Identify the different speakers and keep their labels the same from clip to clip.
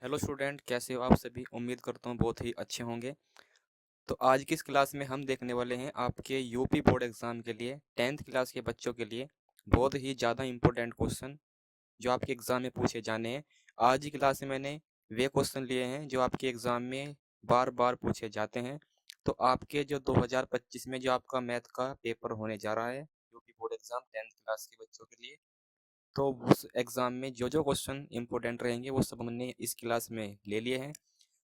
Speaker 1: Hello student, कैसे हो आप सभी। उम्मीद करता हूँ बहुत ही अच्छे होंगे। तो आज की इस क्लास में हम देखने वाले हैं आपके यूपी बोर्ड एग्ज़ाम के लिए 10th क्लास के बच्चों के लिए बहुत ही ज़्यादा इम्पोर्टेंट क्वेश्चन जो आपके एग्ज़ाम में पूछे जाने हैं। आज की क्लास में मैंने वे क्वेश्चन लिए हैं जो आपके एग्ज़ाम में बार बार पूछे जाते हैं। तो आपके जो 2025 में जो आपका मैथ का पेपर होने जा रहा है UP board exam 10th class के बच्चों के लिए, तो उस एग्ज़ाम में जो जो क्वेश्चन इंपॉर्टेंट रहेंगे वो सब हमने इस क्लास में ले लिए हैं।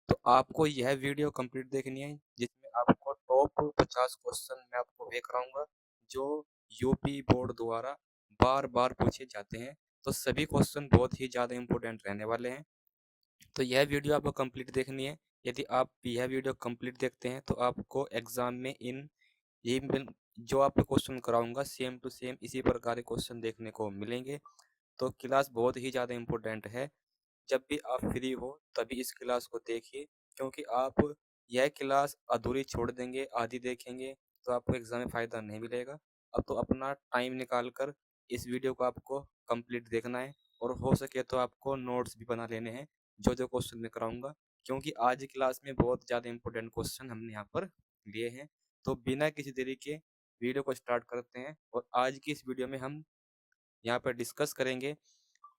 Speaker 1: तो आपको यह वीडियो कंप्लीट देखनी है जिसमें आपको टॉप 50 क्वेश्चन मैं आपको वे कराऊंगा जो यूपी बोर्ड द्वारा बार बार पूछे जाते हैं। तो सभी क्वेश्चन बहुत ही ज़्यादा इंपॉर्टेंट रहने वाले हैं। तो यह वीडियो आपको कंप्लीट देखनी है। यदि आप यह वीडियो कंप्लीट देखते हैं तो आपको एग्ज़ाम में ये जो आपको क्वेश्चन कराऊंगा सेम टू सेम इसी प्रकार के क्वेश्चन देखने को मिलेंगे। तो क्लास बहुत ही ज़्यादा इम्पोर्टेंट है। जब भी आप फ्री हो तभी इस क्लास को देखिए, क्योंकि आप यह क्लास अधूरी छोड़ देंगे, आधी देखेंगे तो आपको एग्ज़ाम में फ़ायदा नहीं मिलेगा। अब तो अपना टाइम निकाल कर इस वीडियो को आपको कंप्लीट देखना है, और हो सके तो आपको नोट्स भी बना लेने हैं जो जो क्वेश्चन मैं कराऊंगा, क्योंकि आज की क्लास में बहुत ज़्यादा इंपॉर्टेंट क्वेश्चन हमने यहाँ पर लिए हैं। तो बिना किसी देरी के वीडियो को स्टार्ट करते हैं, और आज की इस वीडियो में हम यहाँ पर डिस्कस करेंगे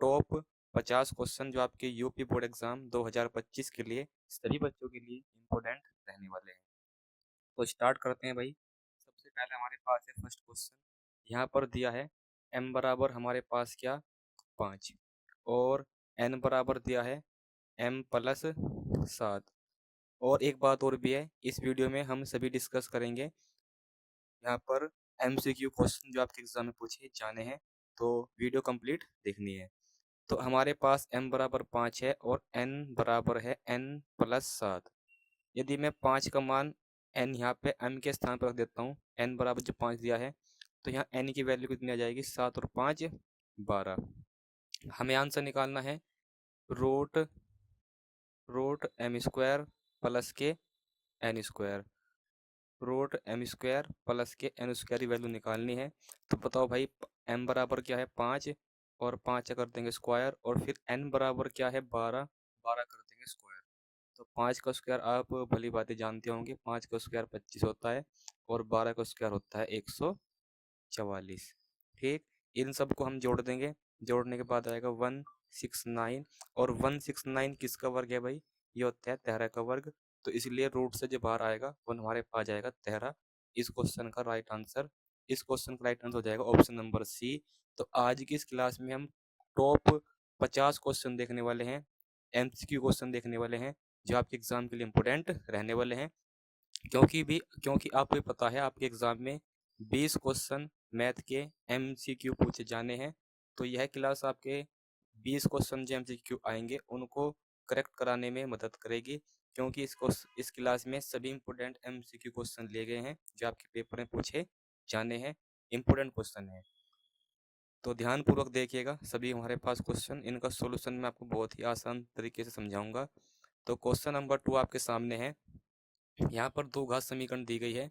Speaker 1: टॉप 50 क्वेश्चन जो आपके यूपी बोर्ड एग्जाम 2025 के लिए सभी बच्चों के लिए इम्पोर्टेंट रहने वाले हैं। तो स्टार्ट करते हैं भाई। सबसे पहले हमारे पास है फर्स्ट क्वेश्चन। यहाँ पर दिया है m बराबर हमारे पास क्या 5, और n बराबर दिया है m+7। और एक बात और भी है, इस वीडियो में हम सभी डिस्कस करेंगे यहाँ पर MCQ क्वेश्चन जो आपके एग्जाम में पूछे जाने हैं। तो वीडियो कंप्लीट देखनी है। तो हमारे पास m बराबर 5 है और n बराबर है n+7। यदि मैं 5 का मान n यहाँ पे m के स्थान पर रख देता हूँ, n बराबर जो 5 दिया है, तो यहाँ n की वैल्यू कितनी आ जाएगी, 7 और 5 12। हमें आंसर निकालना है root root M square plus K N square. Root M square plus K N square की वैल्यू निकालनी है। तो बताओ भाई, m बराबर क्या है 5, और 5 कर देंगे स्क्वायर, और फिर n बराबर क्या है 12, 12 कर देंगे स्क्वायर। तो 5 का स्क्वायर आप भली बातें जानते होंगे, 5 का स्क्वायर 25 होता है, और 12 का स्क्वायर होता है 144। ठीक, इन सब को हम जोड़ देंगे। जोड़ने के बाद आएगा 169, और 169 किसका वर्ग है भाई, ये होता है 13 का वर्ग। तो इसलिए रूट से जो बाहर आएगा वो हमारे पास जाएगा 13। इस क्वेश्चन का राइट आंसर, इस क्वेश्चन का राइट आंसर हो जाएगा ऑप्शन नंबर सी। तो आज की इस क्लास में हम टॉप 50 क्वेश्चन देखने वाले हैं, MCQ क्वेश्चन देखने वाले हैं जो आपके एग्जाम के लिए इम्पोर्टेंट रहने वाले हैं। क्योंकि आपको पता है आपके एग्जाम में 20 क्वेश्चन मैथ के MCQ पूछे जाने हैं। तो यह क्लास आपके 20 क्वेश्चन जो MCQ आएंगे उनको करेक्ट कराने में मदद करेगी, क्योंकि इस क्लास में सभी इंपॉर्टेंट MCQ क्वेश्चन लिए गए हैं जो आपके पेपर में पूछे जाने हैं, इंपॉर्टेंट क्वेश्चन है। तो ध्यानपूर्वक देखिएगा सभी हमारे पास क्वेश्चन, इनका सॉल्यूशन मैं आपको बहुत ही आसान तरीके से समझाऊंगा। तो क्वेश्चन नंबर 2 आपके सामने है। यहाँ पर दो घात समीकरण दी गई है,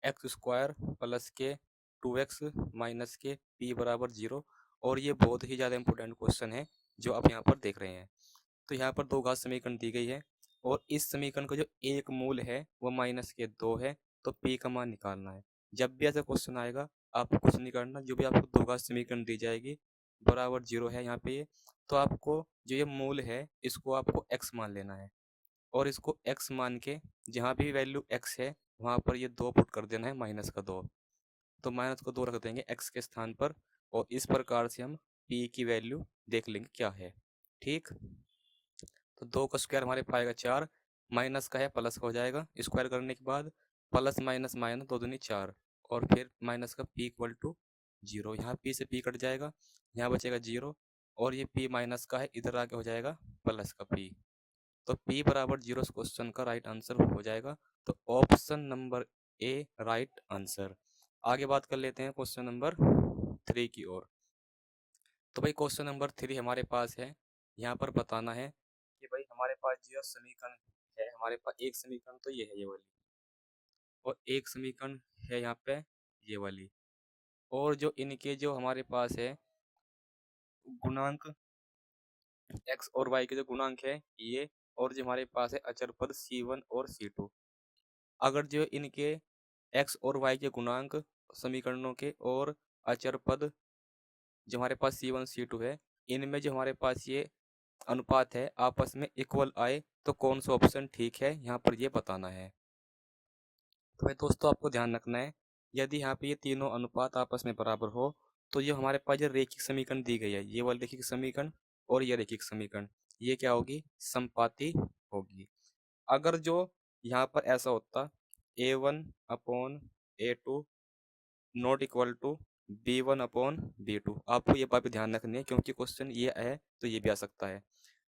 Speaker 1: एक्स स्क्वायर प्लस के 2x माइनस के p बराबर 0। और ये बहुत ही ज़्यादा इंपॉर्टेंट क्वेश्चन है जो आप यहाँ पर देख रहे हैं। तो यहाँ पर दो घात समीकरण दी गई है, और इस समीकरण का जो एक मूल है वो -2 है। तो p का मान निकालना है। जब भी ऐसा क्वेश्चन आएगा आपको कुछ नहीं करना, जो भी आपको दो घात समीकरण दी जाएगी बराबर 0 है यहाँ पे ये, तो आपको जो ये मूल है इसको आपको x मान लेना है, और इसको x मान के जहाँ भी वैल्यू x है वहाँ पर ये 2 पुट कर देना है -2। तो -2 रख देंगे x के स्थान पर, और इस प्रकार से हम p की वैल्यू देख लेंगे क्या है। ठीक, तो 2 का स्क्वायर हमारे पाएगा 4, माइनस का है प्लस का हो जाएगा, स्क्वायर करने के बाद प्लस माइनस माइनस 2 दूनी 4, और फिर माइनस का p इक्वल टू 0। यहाँ p से p कट जाएगा, यहाँ बचेगा 0, और ये p माइनस का है, इधर आके हो जाएगा प्लस का p। तो p बराबर 0 क्वेश्चन का राइट आंसर हो जाएगा। तो option number A right answer. आगे बात कर लेते हैं क्वेश्चन नंबर 3 की ओर। तो भाई क्वेश्चन नंबर 3 हमारे पास है। यहाँ पर बताना है कि भाई हमारे पास जो समीकरण है, हमारे पास एक समीकरण तो ये है, ये वाली, और एक समीकरण है यहाँ पे ये वाली, और जो इनके जो हमारे पास है गुणांक एक्स और वाई के जो गुणांक है ये, और जो हमारे पास है अचर पद C1 और C2। अगर जो इनके एक्स और वाई के गुणांक समीकरणों के और अचर पद जो हमारे पास C1 C2 है, इनमें जो हमारे पास ये अनुपात है आपस में इक्वल आए तो कौन सा ऑप्शन ठीक है, यहाँ पर ये बताना है। तो भाई दोस्तों आपको ध्यान रखना है, यदि यहाँ पे ये तीनों अनुपात आपस में बराबर हो तो ये हमारे पास जो रेखिक समीकरण दी गई है, ये वाली रेखिक समीकरण और ये रेखिक समीकरण, ये क्या होगी, समपाती होगी। अगर जो यहाँ पर ऐसा होता A1/A2 not equal to B1/B2, आपको ये बात भी ध्यान रखनी है क्योंकि क्वेश्चन ये है तो ये भी आ सकता है।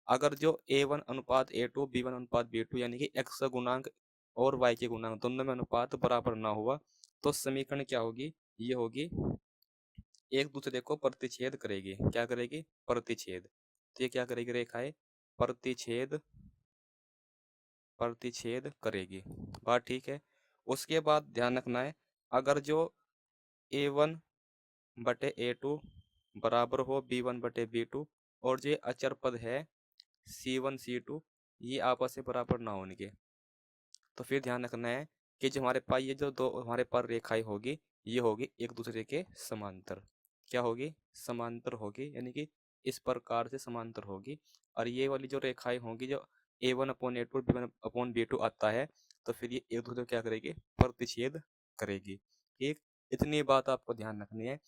Speaker 1: अगर जो A1/A2 B1/B2 यानी कि x का गुणांक और y के गुणांक दोनों में अनुपात बराबर ना हुआ तो समीकरण क्या होगी, ये होगी एक दूसरे को प्रतिच्छेद करेगी। क्या करेगी, प्रतिच्छेद। तो ये क्या करेगी, रेखाएं प्रतिच्छेद प्रतिच्छेद करेगी। बात ठीक है। उसके बाद ध्यान रखना है, अगर जो A1/A2 बराबर हो B1/B2 और जो अचर पद है C1 C2 ये आपस में बराबर ना होने, तो फिर ध्यान रखना है कि जो हमारे पास ये जो दो हमारे पास रेखाएं होगी ये होगी एक दूसरे के समांतर। क्या होगी, समांतर होगी, यानी कि इस प्रकार से समांतर होगी। और ये वाली जो रेखाएं होंगी जो A1/A2 B1/B2 आता है, तो फिर ये एक दूसरे को क्या करेगी, प्रतिच्छेद करेगी। ठीक, इतनी बात आपको ध्यान रखनी है।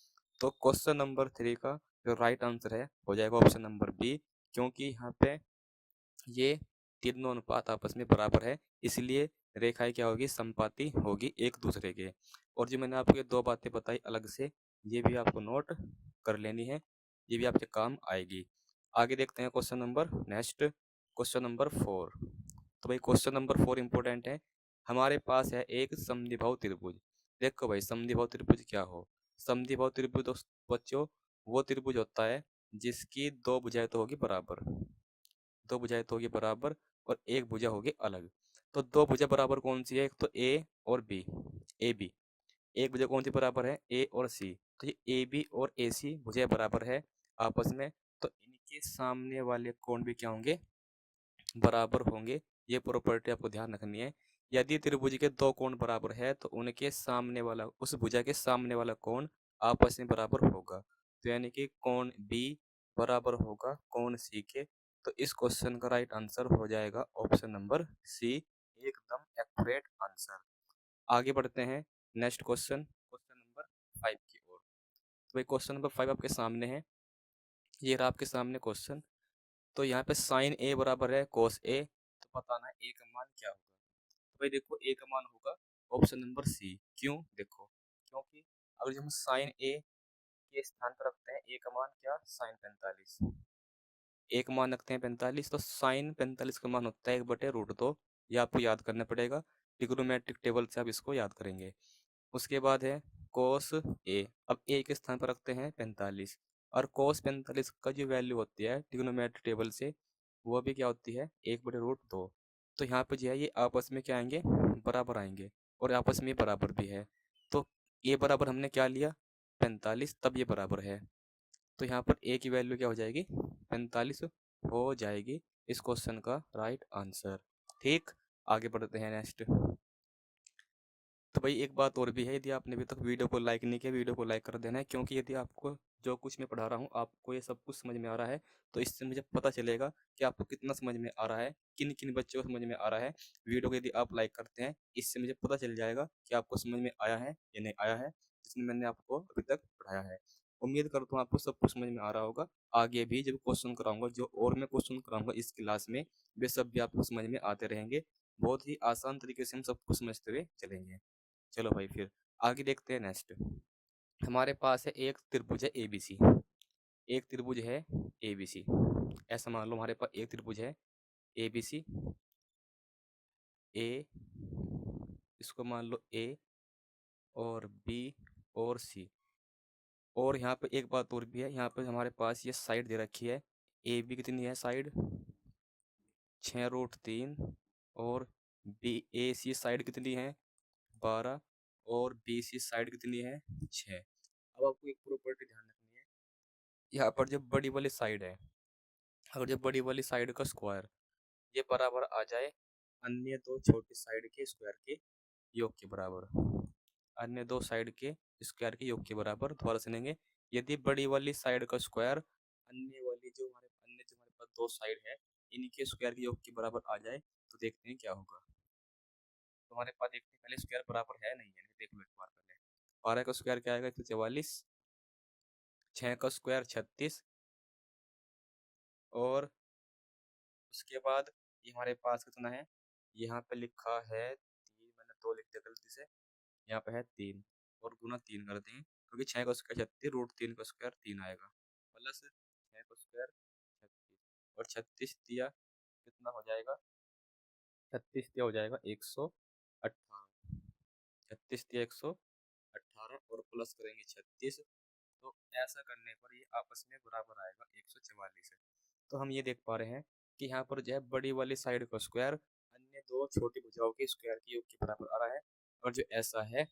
Speaker 1: तो क्वेश्चन नंबर 3 का जो राइट आंसर है हो जाएगा ऑप्शन नंबर बी, क्योंकि यहाँ पे ये तीनों अनुपात आपस में बराबर है, इसलिए रेखाएं क्या होगी, समपाती होगी एक दूसरे के। और जो मैंने आपको ये दो बातें बताई अलग से, ये भी आपको नोट कर लेनी है, ये भी आपके काम आएगी। आगे देखते हैं question number next, question number 4। तो भाई क्वेश्चन नंबर 4 इंपॉर्टेंट है। हमारे पास है एक समद्विबाहु त्रिभुज। देखो भाई समद्विबाहु त्रिभुज क्या हो, समद्विबाहु त्रिभुज बच्चों वो त्रिभुज होता है जिसकी दो भुजाएं तो होगी बराबर, दो भुजाएं तो होगी बराबर और एक भुजा होगी अलग। तो दो भुजा बराबर कौन सी है, एक तो ए और बी, ए बी। एक भुजा कौन सी बराबर है, ए और सी। तो ये ए बी और ए सी भुजाएं बराबर है आपस में, तो इनके सामने वाले कोण भी क्या होंगे, बराबर होंगे। ये प्रॉपर्टी आपको ध्यान रखनी है। यदि त्रिभुज के दो कोण बराबर है तो उनके सामने वाला, उस भुजा के सामने वाला कोण आपस में बराबर होगा। तो यानी कि कोण बी बराबर होगा कोण सी के। तो इस क्वेश्चन का राइट आंसर हो जाएगा ऑप्शन नंबर सी, एकदम एक्यूरेट आंसर। आगे बढ़ते हैं नेक्स्ट क्वेश्चन, क्वेश्चन नंबर 5 की ओर। तो भाई क्वेश्चन नंबर 5 आपके सामने है, ये रहा आपके सामने क्वेश्चन। तो यहाँ पे साइन ए बराबर है कोस ए, तो बताना है ए का मान क्या होगा। तो भाई देखो ए का मान होगा ऑप्शन नंबर सी। क्यों, देखो क्योंकि अगर हम साइन ए के स्थान पर रखते हैं ए का मान क्या, साइन 45, ए का मान रखते हैं 45, तो साइन 45 का मान होता है 1/√2। ये आपको याद करना पड़ेगा, ट्रिग्नोमेट्रिक टेबल से आप इसको याद करेंगे। उसके बाद है कोस ए, अब ए के स्थान पर रखते हैं 45, और कोस 45 का जो वैल्यू होती है ट्रिग्नोमेट्रिक टेबल से वो भी क्या होती है 1/√2। तो यहाँ पे जो है ये आपस में क्या आएंगे, बराबर आएंगे, और आपस में बराबर भी है। तो ये बराबर हमने क्या लिया 45, तब ये बराबर है। तो यहाँ पर ए की वैल्यू क्या हो जाएगी 45 हो जाएगी इस क्वेश्चन का राइट आंसर। ठीक, आगे बढ़ते हैं नेक्स्ट। तो भाई एक बात और भी है, यदि आपने अभी तक वीडियो को लाइक नहीं किया, वीडियो को लाइक कर देना है, क्योंकि यदि आपको जो कुछ मैं पढ़ा रहा हूँ आपको ये सब कुछ समझ में आ रहा है, तो इससे मुझे पता चलेगा कि आपको कितना समझ में आ रहा है, किन किन बच्चों को समझ में आ रहा है। वीडियो को यदि आप लाइक करते हैं, इससे मुझे पता चल जाएगा कि आपको समझ में आया है या नहीं आया है, जिसमें मैंने आपको अभी तक पढ़ाया है। उम्मीद करता हूँ आपको सब कुछ समझ में आ रहा होगा। आगे भी जब क्वेश्चन कराऊंगा, जो और मैं क्वेश्चन कराऊंगा इस क्लास में, वे सब भी आपको समझ में आते रहेंगे। बहुत ही आसान तरीके से हम सब कुछ समझते हुए चलेंगे। चलो भाई फिर आगे देखते हैं नेक्स्ट। हमारे पास है एक त्रिभुज है एबीसी, एक त्रिभुज है एबीसी। ऐसा मान लो हमारे पास एक त्रिभुज है एबीसी, ए, इसको मान लो ए और बी और सी। और यहाँ पे एक बात और भी है, यहाँ पे हमारे पास ये साइड दे रखी है, ए बी कितनी है साइड 6√3, और बी ए सी साइड कितनी है 12, और बी सी साइड कितनी है 6। अब आपको एक प्रॉपर्टी ध्यान रखनी है, यहाँ पर जो बड़ी वाली साइड है अगर जो बड़ी वाली साइड का स्क्वायर ये बराबर आ जाए अन्य दो छोटी साइड के स्क्वायर के योग के बराबर, अन्य दो साइड के स्क्वायर के योग के बराबर, दोबारा सुनेंगे। यदि बड़ी वाली साइड का स्क्वायर अन्य जो हमारे पास दो साइड है इनके स्क्वायर के योग के बराबर आ जाए तो देखते हैं क्या होगा। तो हमारे पास देखते हैं पहले स्क्वायर बराबर है नहीं है, देख लो एक बार पहले। 12 का स्क्वायर क्या आएगा, 144। 6 का स्क्वायर 36। और उसके बाद ये हमारे पास कितना है, यहाँ पे लिखा है 3, मैंने 2 लिख दिया गलती से, यहाँ पे है 3 और गुना 3 कर दें क्योंकि 6 का स्क्वायर 36, रूट 3 का स्क्वायर 3 आएगा, प्लस 6 का स्क्वायर 36 और 36 दिया कितना हो जाएगा, 36 दिया हो जाएगा 118। 36 दिया 118 और प्लस करेंगे 36, तो ऐसा करने पर ये आपस में बराबर आएगा 144 है। तो हम ये देख पा रहे हैं कि यहाँ पर जो है बड़ी वाली साइड का स्क्वायर अन्य दो छोटी भुजाओं के स्क्वायर के योग के बराबर आ रहा है। और जो ऐसा है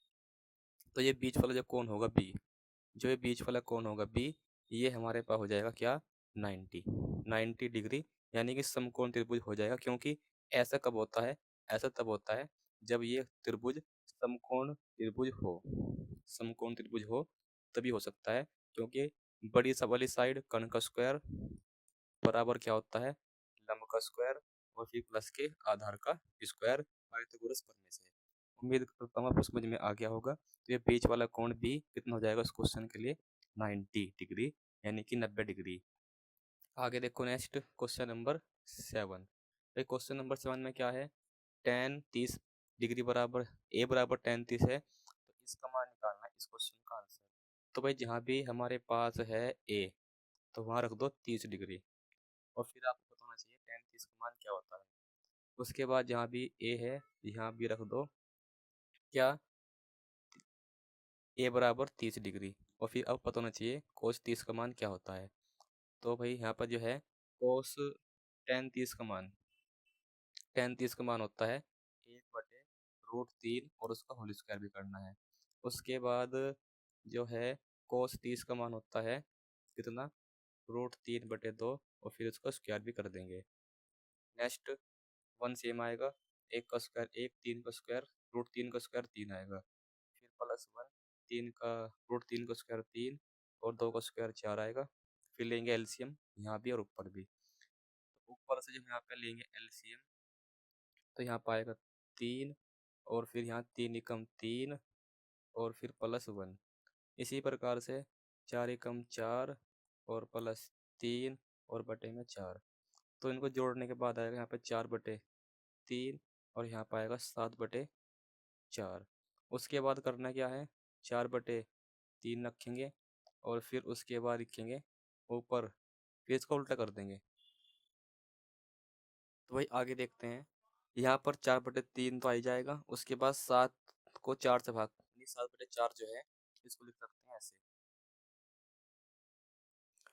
Speaker 1: तो ये बीच वाला जो कोण होगा बी, जो ये बीच वाला कोण होगा बी, ये हमारे पास हो जाएगा क्या, 90 डिग्री, यानी कि समकोण त्रिभुज हो जाएगा। क्योंकि ऐसा कब होता है, ऐसा तब होता है जब ये त्रिभुज समकोण त्रिभुज हो, समकोण त्रिभुज हो तभी हो सकता है। क्योंकि बड़ी सा वाली साइड कर्ण का स्क्वायर बराबर क्या होता है, लंब का स्क्वायर और फिर प्लस के आधार का स्क्वायर, पाइथागोरस प्रमेय से। उम्मीद करता हूँ आपको समझ में आ गया होगा। तो ये बीच वाला कोण भी कितना हो जाएगा उस क्वेश्चन के लिए, 90 डिग्री, यानी कि 90 डिग्री। आगे देखो नेक्स्ट क्वेश्चन नंबर 7। भाई क्वेश्चन नंबर 7 में क्या है, tan 30 डिग्री बराबर a बराबर tan 30 है, तो इसका मान निकालना है इस क्वेश्चन का आंसर। तो भाई जहाँ भी हमारे पास है a तो वहाँ रख दो 30 डिग्री, और फिर आपको पता होना चाहिए tan 30 का मान क्या होता है। उसके बाद जहाँ भी a है यहाँ भी रख दो क्या, a बराबर 30 डिग्री, और फिर अब पता होना चाहिए cos 30 का मान क्या होता है। तो भाई यहाँ पर जो है cos tan 30 का मान, tan 30 का मान होता है 1/√3 और उसका होल स्क्वायर भी करना है। उसके बाद जो है cos 30 का मान होता है कितना, √3/2 और फिर उसका स्क्वायर भी कर देंगे। नेक्स्ट 1 सेम आएगा, 1 का स्क्वायर 1, 3 का स्क्वायर √3 का स्क्वायर 3 आएगा, फिर +1, 3 का √3 का स्क्वायर 3 और 2 का स्क्वायर 4 आएगा। फिर लेंगे एलसीएम यहाँ भी और ऊपर भी, तो ऊपर से जब यहाँ पे लेंगे एलसीएम तो यहाँ पर आएगा 3 और फिर यहाँ 3 एकम 3 और फिर +1। इसी प्रकार से 4 एकम 4 और +3 और बटे में 4, तो इनको जोड़ने के बाद आएगा यहाँ पे 4/3 और यहाँ पर आएगा 7/4। उसके बाद करना क्या है, 4/3 रखेंगे और फिर उसके बाद लिखेंगे ऊपर, फिर इसको उल्टा कर देंगे। तो भाई आगे देखते हैं, यहाँ पर 4/3 तो आ ही जाएगा, उसके बाद 7 को 4 से भाग, यानी 7/4 जो है इसको लिख सकते हैं ऐसे,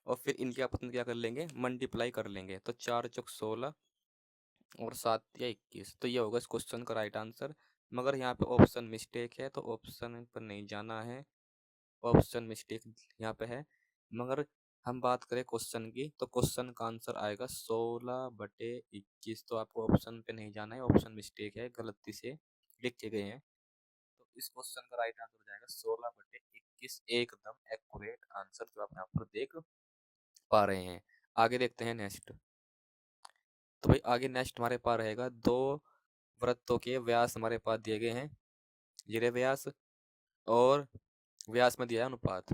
Speaker 1: और फिर इनके आपस में क्या कर लेंगे, मल्टीप्लाई कर लेंगे, तो 4 चौक 16 और 7 या 21, तो ये होगा इस क्वेश्चन का राइट आंसर। मगर यहाँ पे ऑप्शन मिस्टेक है, तो ऑप्शन पर नहीं जाना है, ऑप्शन मिस्टेक यहाँ पे है। मगर हम बात करें क्वेश्चन की तो क्वेश्चन का आंसर आएगा 16/21, तो आपको ऑप्शन पे नहीं जाना है, ऑप्शन मिस्टेक है, गलती से लिखे गए हैं। तो इस क्वेश्चन का राइट आंसर हो जाएगा 16/21, एकदम एक्यूरेट आंसर जो आप यहाँ पर देख पा रहे हैं। आगे देखते हैं नेक्स्ट। तो भाई आगे नेक्स्ट हमारे पास रहेगा, दो वृत्तों के व्यास हमारे पास दिए गए हैं, ये व्यास और व्यास में दिया है अनुपात।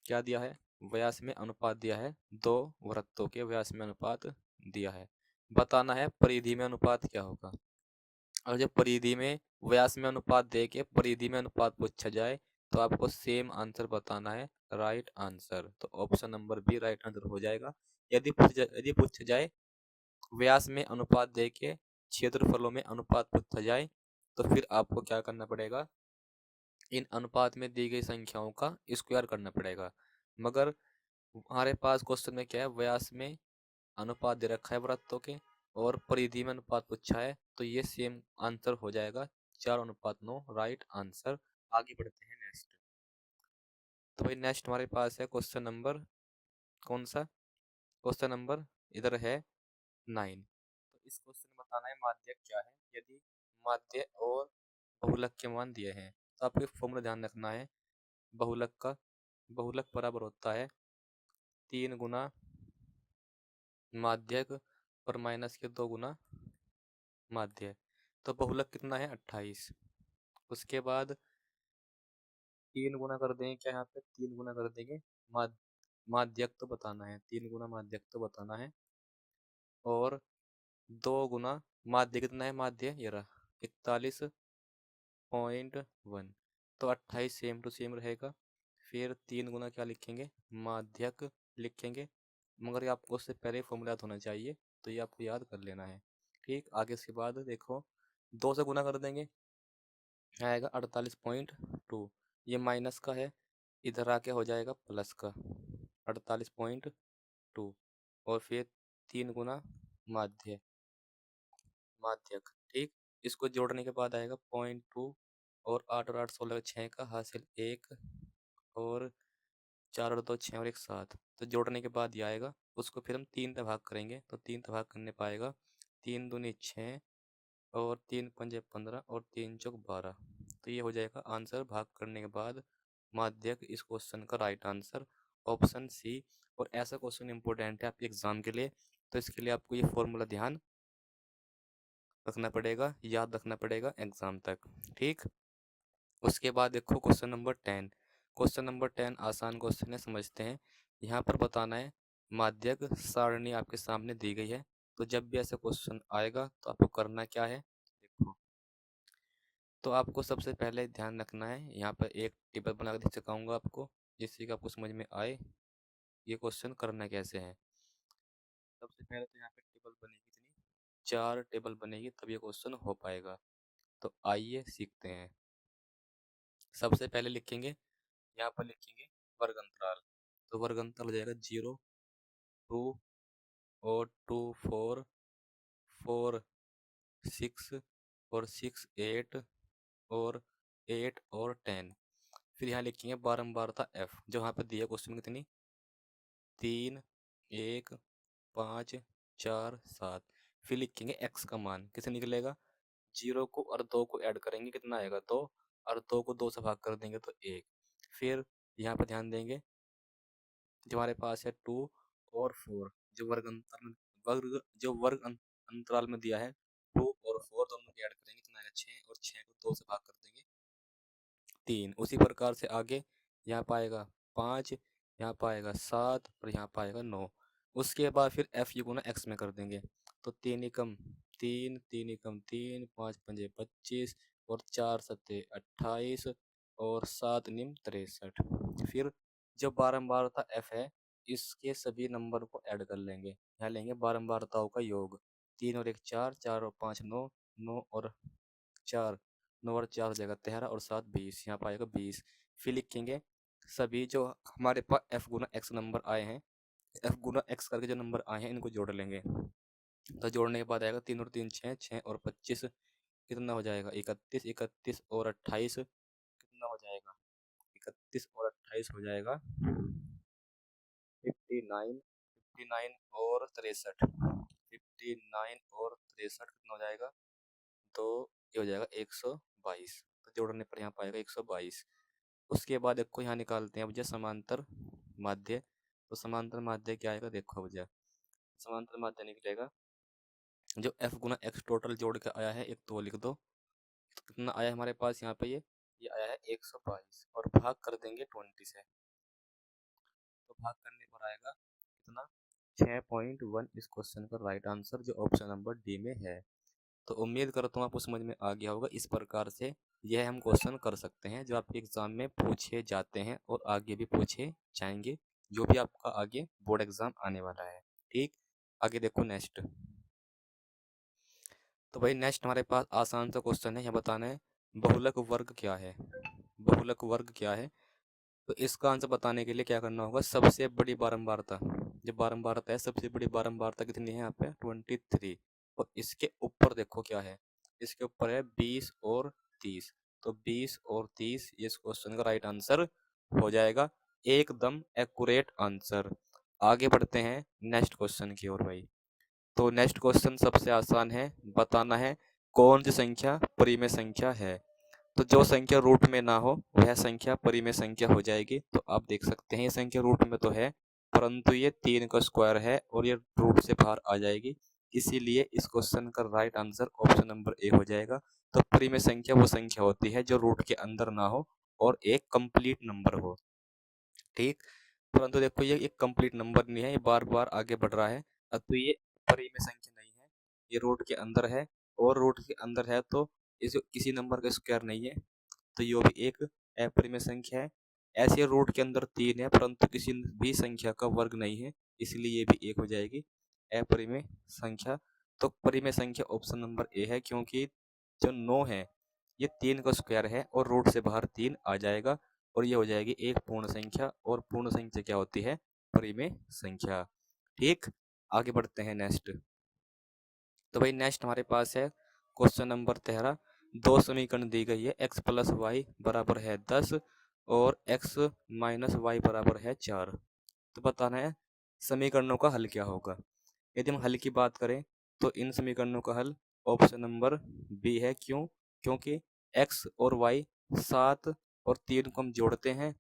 Speaker 1: क्या दिया है, व्यास में अनुपात दिया है, दो वृत्तों के व्यास में अनुपात दिया है। बताना है परिधि में अनुपात क्या होगा। और जब परिधि में व्यास में अनुपात दे के परिधि में अनुपात पूछा जाए तो आपको सेम आंसर बताना है, राइट आंसर। तो option number B right answer हो जाएगा। यदि पूछा जाए व्यास में अनुपात दे के क्षेत्रफलों में अनुपात पूछा जाए तो फिर आपको क्या करना पड़ेगा, इन अनुपात में दी गई संख्याओं का स्क्वायर करना पड़ेगा। मगर हमारे पास क्वेश्चन में क्या है, व्यास में अनुपात दे रखा है वृत्तों के और परिधि में अनुपात पूछा है, तो ये सेम आंसर हो जाएगा 4:9 राइट आंसर। आगे बढ़ते हैं नेक्स्ट। तो भाई नेक्स्ट हमारे पास है क्वेश्चन नंबर कौन सा, क्वेश्चन नंबर इधर है 9। तो इस क्वेश्चन में बताना है माध्यक क्या है। यदि माध्य और बहुलक के मान दिए हैं तो आपको फॉर्मूला ध्यान रखना है बहुलक का। बहुलक बराबर होता है 3 गुना माध्यक और माइनस के 2 गुना माध्य। तो बहुलक कितना है 28। उसके बाद 3 गुना कर देंगे, क्या यहाँ पे 3 गुना कर देंगे माध्यक तो बताना है, 3 गुना माध्यक तो बताना है। और 2 गुना माध्य कितना है, माध्य ये रहा 41.1। तो 28 सेम टू सेम रहेगा। फिर 3 गुना क्या लिखेंगे, माध्यक लिखेंगे, मगर ये आपको उससे पहले फॉर्मूला याद होना चाहिए, तो ये आपको याद कर लेना है। ठीक, आगे इसके बाद देखो 2 से गुना कर देंगे, आएगा 48.2। ये माइनस का है, इधर आके हो जाएगा प्लस का 48.2। और फिर 3 गुना माध्य माध्यक। ठीक, इसको जोड़ने के बाद आएगा 0.2। और 8 और 8 16 6 का हासिल 1। और 4 और 2 6 और 1 7। तो जोड़ने के बाद ये आएगा, उसको फिर हम 3 से भाग करेंगे, तो 3 से भाग करने पाएगा 3 दूनी 6 और 3 पंजे 15 और 3 चौक 12। तो ये हो जाएगा आंसर भाग करने के बाद माध्यक। इस क्वेश्चन का राइट आंसर ऑप्शन सी। और ऐसा क्वेश्चन इंपॉर्टेंट है आपके एग्जाम के लिए, तो इसके लिए आपको ये फॉर्मूला ध्यान रखना पड़ेगा, याद रखना पड़ेगा एग्जाम तक। ठीक, उसके बाद देखो क्वेश्चन नंबर 10। क्वेश्चन नंबर 10 आसान क्वेश्चन है, समझते हैं। यहाँ पर बताना है माध्यक सारणी आपके सामने दी गई है। तो जब भी ऐसा क्वेश्चन आएगा तो आपको करना क्या है, देखो। तो आपको सबसे पहले ध्यान रखना है, यहाँ पर एक टेबल बना के सिखाऊंगा आपको, जिससे कि आपको समझ में आए ये क्वेश्चन करना कैसे है। सबसे पहले तो यहाँ पे टेबल बनेगी कितनी, 4 टेबल बनेगी, तब ये क्वेश्चन हो पाएगा। तो आइए सीखते हैं। सबसे पहले लिखेंगे, यहाँ पर लिखेंगे वर्ग अंतराल। तो वर्ग अंतराल हो जाएगा 0 2 और 2 4 4 6 और 6 8 और 8 और 10। फिर यहाँ लिखेंगे बारंबारता f, जो यहाँ पर दिया क्वेश्चन कितनी 3 1 5 4 7। फिर लिखेंगे x का मान किसे निकलेगा, 0 को और 2 को ऐड करेंगे कितना आएगा 2, और 2 को 2 से भाग कर देंगे तो 1। फिर यहाँ पर ध्यान देंगे जो हमारे पास है 2 और 4, जो अंतराल में दिया है 2 और 4 दोनों को ऐड करेंगे कितना आएगा 6, और 6 को 2 से भाग कर देंगे 3। उसी प्रकार से आगे यहाँ पाएगा 5, यहाँ पाएगा 7 और यहाँ पाएगा 9। उसके बाद फिर एफ यू गुना एक्स में कर देंगे। तो 3 एकम 3 3 एकम 3 5 पंजे 25 और 4 सत्ते 28 और 7 निम 63। फिर जो बारंबारता एफ है, इसके सभी नंबर को ऐड कर लेंगे। यहाँ लेंगे बारंबारताओं का योग, 3 और 1 4, 4 और 5 9, 9 और 4 9 और 4 हो जाएगा 13 और 7 20, यहाँ पाएगा 20। फिर लिखेंगे सभी जो हमारे पास एफ गुना एक्स नंबर आए हैं, एफ गुना एक्स करके जो नंबर आए हैं इनको जोड़ लेंगे। तो जोड़ने के बाद आएगा 3 और 3 6, 6 और 25 कितना हो जाएगा 31, 31 और 28 कितना हो जाएगा 31 और 28 हो जाएगा 59, 59 और 63, 59 और 63 कितना हो जाएगा, तो ये हो जाएगा 122। तो जोड़ने पर यहाँ पाएगा 122। उसके बाद देखो यहाँ निकालते हैं भैया समांतर माध्य। तो समांतर माध्य क्या आएगा, देखो भैया समांतर माध्य निकलेगा जो f गुना x टोटल जोड़ के आया है, एक तो लिख दो। तो कितना आया हमारे पास यहाँ पे, ये आया है 122 और भाग कर देंगे 20 से। तो भाग करने पर आएगा कितना 6.1। इस क्वेश्चन का राइट आंसर जो ऑप्शन नंबर डी में है। तो उम्मीद करता हूँ आपको समझ में आ गया होगा। इस प्रकार से यह हम क्वेश्चन कर सकते हैं जो आपके एग्जाम में पूछे जाते हैं और आगे भी पूछे जाएंगे, जो भी आपका आगे बोर्ड एग्जाम आने वाला है। ठीक, आगे देखो नेक्स्ट। तो भाई नेक्स्ट हमारे पास आसान सा क्वेश्चन है, यहाँ बताना है बहुलक वर्ग क्या है। बहुलक वर्ग क्या है, तो इसका आंसर बताने के लिए क्या करना होगा, सबसे बड़ी बारंबारता, जो बारंबारता है सबसे बड़ी बारंबारता कितनी है यहाँ पे 23। और इसके ऊपर देखो क्या है, इसके ऊपर है 20 और 30। तो 20 और 30 ये इस क्वेश्चन का राइट आंसर हो जाएगा, एकदम एक्यूरेट आंसर। आगे बढ़ते हैं नेक्स्ट क्वेश्चन की ओर भाई। तो नेक्स्ट क्वेश्चन सबसे आसान है, बताना है कौन सी संख्या परिमेय संख्या है। तो जो संख्या रूट में ना हो वह संख्या परिमेय संख्या हो जाएगी। तो आप देख सकते हैं ये संख्या रूट में तो है, परंतु ये 3 का स्क्वायर है और ये रूट से बाहर आ जाएगी, इसीलिए इस क्वेश्चन का right answer option number A हो जाएगा। तो परिमेय संख्या वो संख्या होती है जो रूट के अंदर ना हो और एक कंप्लीट नंबर हो, ठीक। परंतु देखो ये एक कंप्लीट नंबर नहीं है, ये बार बार आगे बढ़ रहा है। तो ये परिमेय संख्या नहीं है, ये रूट के अंदर है, और रूट के अंदर है तो इस किसी नंबर का स्क्वायर नहीं है, तो ये भी एक अपरिमेय संख्या है। ऐसे रूट के अंदर 3 है परंतु किसी भी संख्या का वर्ग नहीं है, इसलिए ये भी 1 हो जाएगी अपरिमेय संख्या। तो परिमेय संख्या ऑप्शन नंबर ए है, क्योंकि जो 9 है ये 3 का स्क्वायर है और रूट से बाहर 3 आ जाएगा और ये हो जाएगी एक पूर्ण संख्या, और पूर्ण संख्या क्या होती है, परिमेय संख्या, ठीक। आगे बढ़ते हैं नेक्स्ट। तो भाई नेक्स्ट हमारे पास है क्वेश्चन नंबर 13। दो समीकरण दी गई है, x प्लस वाई बराबर है 10 और x माइनस वाई बराबर है 4। तो बताना है समीकरणों का हल क्या होगा। यदि हम हल की बात करें तो इन समीकरणों का हल ऑप्शन नंबर बी है। क्यों? क्योंकि x और y 7 और 3 को हम जोड़ते हैं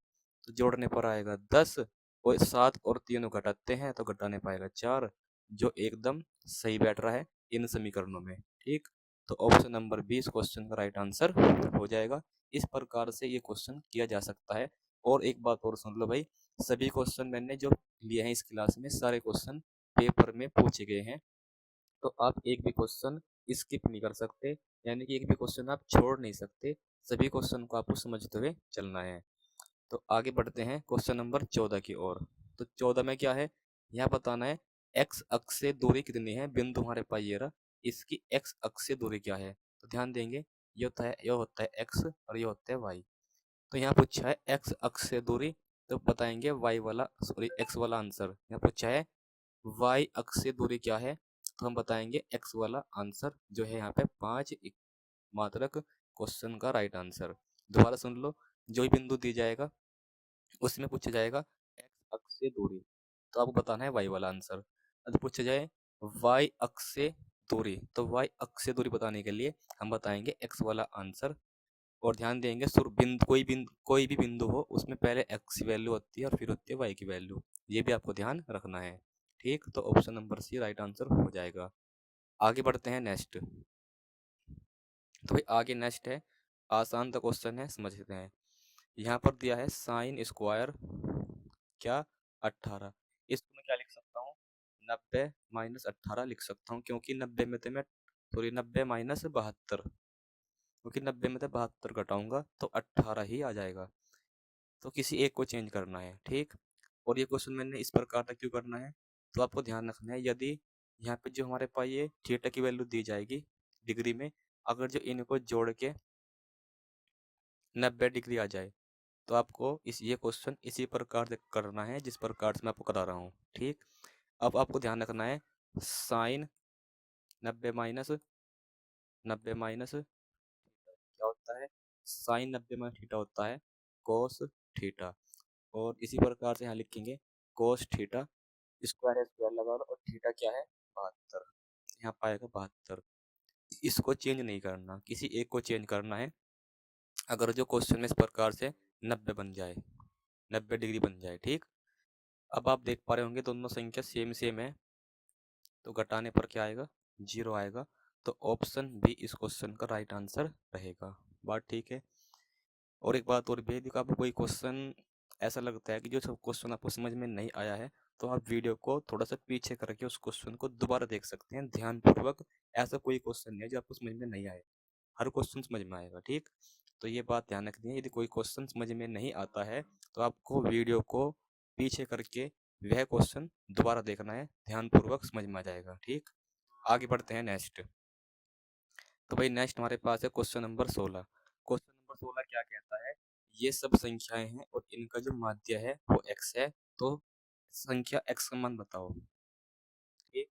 Speaker 1: तो जोड़ने पर आएगा 10, और 7 और 3 को घटाते हैं तो घटाने पाएगा 4, जो एकदम सही बैठ रहा है इन समीकरणों में, ठीक। तो ऑप्शन नंबर बी इस क्वेश्चन का राइट आंसर हो जाएगा। इस प्रकार से ये क्वेश्चन किया जा सकता है। और एक बात और सुन लो भाई, सभी क्वेश्चन मैंने जो लिए हैं इस क्लास में सारे क्वेश्चन पेपर में पूछे गए हैं, तो आप एक भी क्वेश्चन स्किप नहीं कर सकते, यानी कि एक भी क्वेश्चन आप छोड़ नहीं सकते, सभी क्वेश्चन को आपको समझते हुए चलना है। तो आगे बढ़ते हैं क्वेश्चन नंबर 14 की ओर। तो 14 में क्या है, यह बताना है एक्स अक्ष से दूरी कितनी है, बिंदु हमारे पास ये रहा, इसकी एक्स अक्ष से दूरी क्या है। तो ध्यान देंगे ये होता है एक्स और ये होता है वाई। तो यहाँ पूछा है एक्स अक्ष से दूरी, तो बताएंगे वाई वाला सॉरी एक्स वाला आंसर। यहाँ पूछा है वाई अक्ष से दूरी क्या है, तो हम बताएंगे एक्स वाला आंसर जो है यहाँ पे 5 मात्रक क्वेश्चन का राइट आंसर। दोबारा सुन लो, जो भी बिंदु दी जाएगा उसमें पूछा जाएगा एक्स अक्ष से दूरी, तो आपको बताना है वाई वाला आंसर। यदि पूछा जाए वाई अक्ष से दूरी, तो वाई अक्ष से दूरी बताने के लिए हम बताएंगे एक्स वाला आंसर। और ध्यान देंगे सुर बिंदु कोई भी बिंदु हो उसमें पहले एक्स की वैल्यू होती है और फिर होती है वाई की वैल्यू, ये भी आपको ध्यान रखना है, ठीक। तो option number C right answer हो जाएगा। आगे बढ़ते हैं नेक्स्ट। तो भाई आगे नेक्स्ट है, आसान सा क्वेश्चन है, समझते हैं। यहाँ पर दिया है साइन स्क्वायर क्या 18, इसको मैं क्या लिख सकता हूँ, 90 माइनस 18 लिख सकता हूँ, क्योंकि 90 में से मैं सॉरी 90 माइनस 72, क्योंकि 90 में से 72 घटाऊंगा तो 18 ही आ जाएगा। तो किसी एक को चेंज करना है, ठीक। और ये क्वेश्चन मैंने इस प्रकार का क्यों करना है, तो आपको ध्यान रखना है, यदि यहाँ पे जो हमारे पास ये थीटा की वैल्यू दी जाएगी डिग्री में, अगर जो इनको जोड़ के 90 डिग्री आ जाए, तो आपको ये क्वेश्चन इसी प्रकार से करना है जिस प्रकार से मैं आपको करा रहा हूँ, ठीक। अब आपको ध्यान रखना है साइन 90 माइनस क्या होता है, साइन 90 माइनस थीटा होता है कोस थीटा। और इसी प्रकार से यहाँ लिखेंगे कोस थीटा, स्क्वायर है स्क्वायर लगा लो, और थीटा क्या है 72, यहाँ पाएगा 72। इसको चेंज नहीं करना, किसी एक को चेंज करना है। अगर जो क्वेश्चन में इस प्रकार से 90 बन जाए, 90 डिग्री बन जाए, ठीक। अब आप देख पा रहे होंगे दोनों संख्या सेम सेम है, तो घटाने पर क्या आएगा, 0 आएगा। तो ऑप्शन बी इस क्वेश्चन का राइट आंसर रहेगा। बात ठीक है। और एक बात और भी है, देखो आपको कोई क्वेश्चन ऐसा लगता है कि जो सब क्वेश्चन आपको समझ में नहीं आया है, तो आप वीडियो को थोड़ा सा पीछे करके उस क्वेश्चन को दोबारा देख सकते हैं ध्यानपूर्वक। ऐसा कोई क्वेश्चन नहीं है जो आपको समझ में नहीं आए, हर क्वेश्चन समझ में आएगा, ठीक। तो ये बात ध्यान रखनी है, यदि कोई क्वेश्चन समझ में नहीं आता है तो आपको वीडियो को पीछे करके वह क्वेश्चन दोबारा देखना है, ध्यानपूर्वक समझ में आ जाएगा, ठीक। आगे बढ़ते हैं नेक्स्ट। तो भाई नेक्स्ट हमारे पास है क्वेश्चन नंबर 16। क्वेश्चन नंबर 16 क्या कहता है, ये सब संख्याएं हैं और इनका जो माध्य है वो x है, तो संख्या x का मान बताओ, ठीक।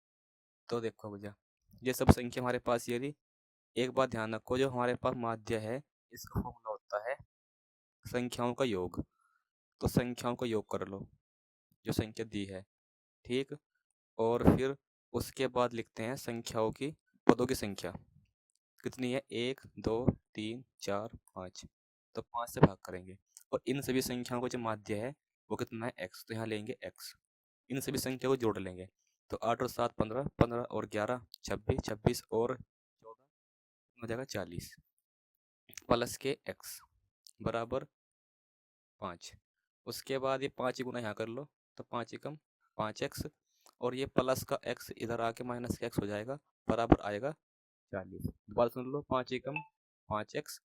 Speaker 1: तो देखो भैया, ये सब संख्या हमारे पास ये रही। एक बात ध्यान रखो, जो हमारे पास माध्य है इसका फॉर्मूला होता है संख्याओं का योग। तो संख्याओं का योग कर लो जो संख्या दी है, ठीक। और फिर उसके बाद लिखते हैं संख्याओं की, पदों की संख्या कितनी है, 1 2 3 4 5। तो 5 से भाग करेंगे और इन सभी संख्याओं का जो माध्य है वो कितना है, x। तो यहाँ लेंगे x, इन सभी संख्या को जोड़ लेंगे। तो 8 और 7 15, 15 और 11 26, 26 और 14 हो जाएगा 40, प्लस के x बराबर 5। उसके बाद ये 5 गुना यहाँ कर लो, तो 5 एकम 5x, और ये प्लस का x इधर आके माइनस का x हो जाएगा, बराबर आएगा 40। दोबारा सुन लो, 5 एकम 5x,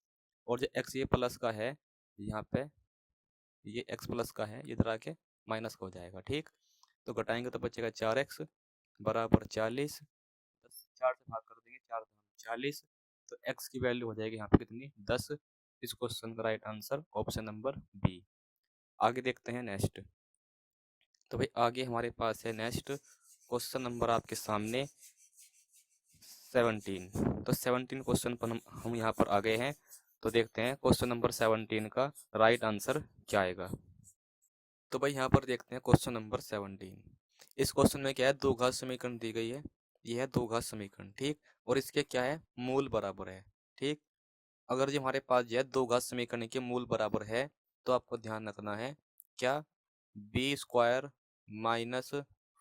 Speaker 1: और जो x ये प्लस का है यहाँ पे, ये x प्लस का है, इधर आके माइनस का हो जाएगा। ठीक। तो घटाएंगे तो बचेगा 4x बराबर 40, 4 से भाग कर देंगे, 4 40। तो x की वैल्यू हो जाएगी यहाँ पे कितनी, 10। इस क्वेश्चन का right answer option number B. आगे देखते हैं नेक्स्ट। तो भाई आगे हमारे पास है नेक्स्ट क्वेश्चन नंबर आपके सामने 17। तो 17 क्वेश्चन पर हम यहाँ पर आ गए हैं। तो देखते हैं क्वेश्चन नंबर 17 का राइट आंसर क्या आएगा। तो भाई यहाँ पर देखते हैं क्वेश्चन नंबर 17। इस क्वेश्चन में क्या है, दो घात समीकरण दी गई है। यह है दो घात समीकरण, ठीक। और इसके क्या है, मूल बराबर है। ठीक। अगर जो हमारे पास जो है दो घात समीकरण के मूल बराबर है, तो आपको ध्यान रखना है क्या, बी स्क्वायर माइनस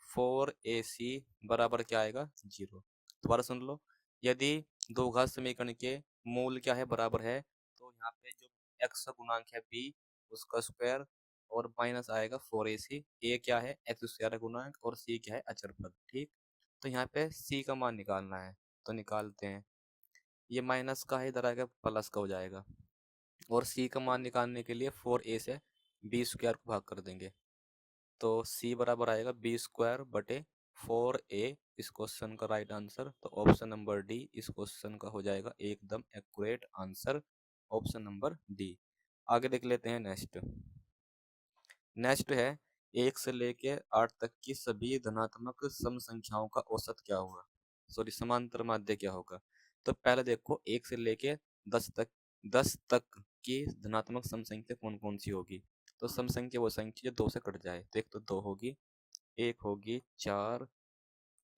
Speaker 1: 4ac बराबर क्या आएगा, 0। दोबारा सुन लो, यदि दो घात समीकरण के मूल क्या है, बराबर है, तो यहाँ पे जो x का गुणांक है b, उसका स्क्वायर, और माइनस आएगा 4ac। a क्या है, एक्स स्क्वायर का गुणांक, और c क्या है, अचर पद। ठीक। तो यहाँ पे c का मान निकालना है, तो निकालते हैं। ये माइनस का है, इधर आएगा प्लस का हो जाएगा, और c का मान निकालने के लिए 4a से बी स्क्वायर को भाग कर देंगे। तो c बराबर आएगा बी स्क्वायर बटे 4a, इस क्वेश्चन का राइट आंसर। तो ऑप्शन नंबर डी इस क्वेश्चन का हो जाएगा एकदम accurate answer, option number D. आगे देख लेते हैं नेक्स्ट। नेक्स्ट है, 1 से लेके 8 तक की सभी धनात्मक सम संख्याओं का औसत क्या होगा, सॉरी समांतर माध्य क्या होगा। तो पहले देखो 1 से लेके 10 तक की धनात्मक सम संख्या कौन कौन सी होगी। तो सम संख्या वो संख्या जो 2 से कट जाए। तो एक तो 2 होगी, एक होगी 4,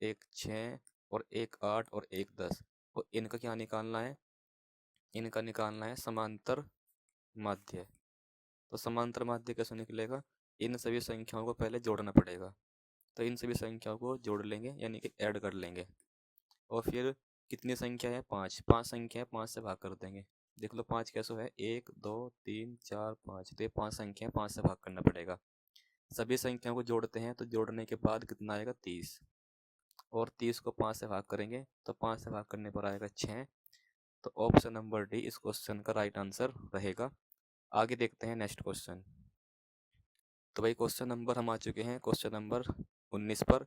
Speaker 1: एक 6, और एक 8, और एक 10। तो इनका क्या निकालना है, इनका निकालना है समांतर माध्य। तो समांतर माध्य कैसे निकलेगा, इन सभी संख्याओं को पहले जोड़ना पड़ेगा। तो इन सभी संख्याओं को जोड़ लेंगे, यानी कि ऐड कर लेंगे। और फिर कितनी संख्या है, 5, 5 संख्या है, 5 से भाग कर देंगे। देख लो 5 कैसे है, 1 2 3 4 5। तो ये 5 संख्या है, 5 से भाग करना पड़ेगा। सभी संख्याओं को जोड़ते हैं, तो जोड़ने के बाद कितना आएगा, 30। और 30 को 5 से भाग करेंगे, तो 5 से भाग करने पर आएगा 6। तो ऑप्शन नंबर डी इस क्वेश्चन का राइट आंसर रहेगा। आगे देखते हैं नेक्स्ट क्वेश्चन। तो भाई क्वेश्चन नंबर हम आ चुके हैं क्वेश्चन नंबर 19 पर।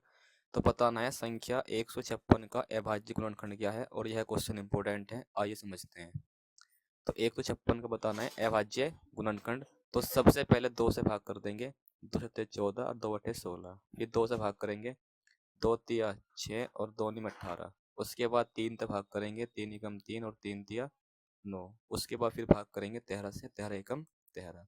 Speaker 1: तो बताना है संख्या 156 का अभाज्य गुणनखंड क्या है, और यह क्वेश्चन इंपॉर्टेंट है, आइए समझते हैं। तो 156 का बताना है अभाज्य गुणनखंड। तो सबसे पहले 2 से भाग कर देंगे, 2 सत्ते 14 और 2 अठे 16। फिर 2 से भाग करेंगे, 2 तिया 6 और 2 निम 18। उसके बाद 3 से भाग करेंगे, 3 एकम 3 और 3 तिया 9। उसके बाद फिर भाग करेंगे 13 से, 13 एकम 13।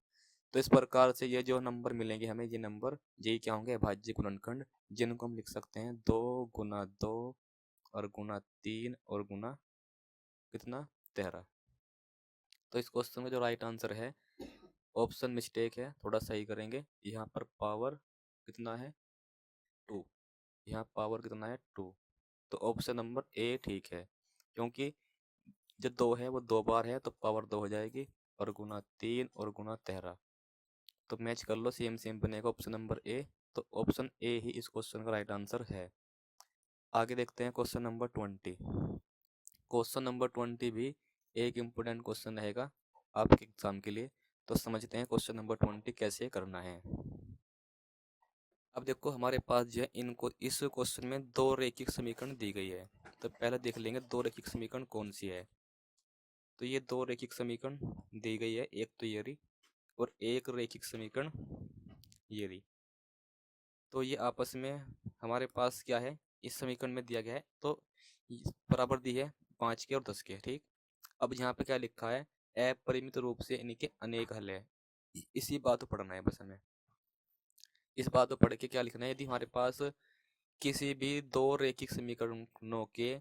Speaker 1: तो इस प्रकार से ये जो नंबर मिलेंगे हमें, ये नंबर यही क्या होंगे, अभाज्य गुणनखंड, जिनको हम लिख सकते हैं 2 गुना 2 और गुना 3 और गुना कितना, 13। तो इस क्वेश्चन का जो राइट आंसर है, ऑप्शन मिस्टेक है, थोड़ा सही करेंगे। यहाँ पर पावर कितना है, 2। यहाँ पावर कितना है, 2। तो ऑप्शन नंबर ए ठीक है, क्योंकि जो 2 है वो 2 बार है, तो पावर 2 हो जाएगी, और गुना 3 और गुना 13। तो मैच कर लो, सेम सेम बनेगा ऑप्शन नंबर ए। तो ऑप्शन ए ही इस क्वेश्चन का राइट आंसर है। आगे देखते हैं क्वेश्चन नंबर 20। क्वेश्चन नंबर 20 भी एक इम्पोर्टेंट क्वेश्चन रहेगा आपके एग्जाम के लिए। तो समझते हैं क्वेश्चन नंबर 20 कैसे करना है। अब देखो हमारे पास जो है, इनको इस क्वेश्चन में दो रैखिक समीकरण दी गई है। तो पहले देख लेंगे दो रैखिक समीकरण कौन सी है। तो ये दो रैखिक समीकरण दी गई है, एक तो ये रही, और एक रैखिक समीकरण ये रही। तो ये आपस में हमारे पास क्या है, इस समीकरण में दिया गया है, तो बराबर दी है 5 के और 10 के। ठीक। अब यहाँ पे क्या लिखा है, अपरिमित रूप से इनके अनेक हल है। इसी बात को पढ़ना है बस हमें। इस बात को पढ़ के क्या लिखना है, यदि हमारे पास किसी भी दो रैखिक समीकरणों के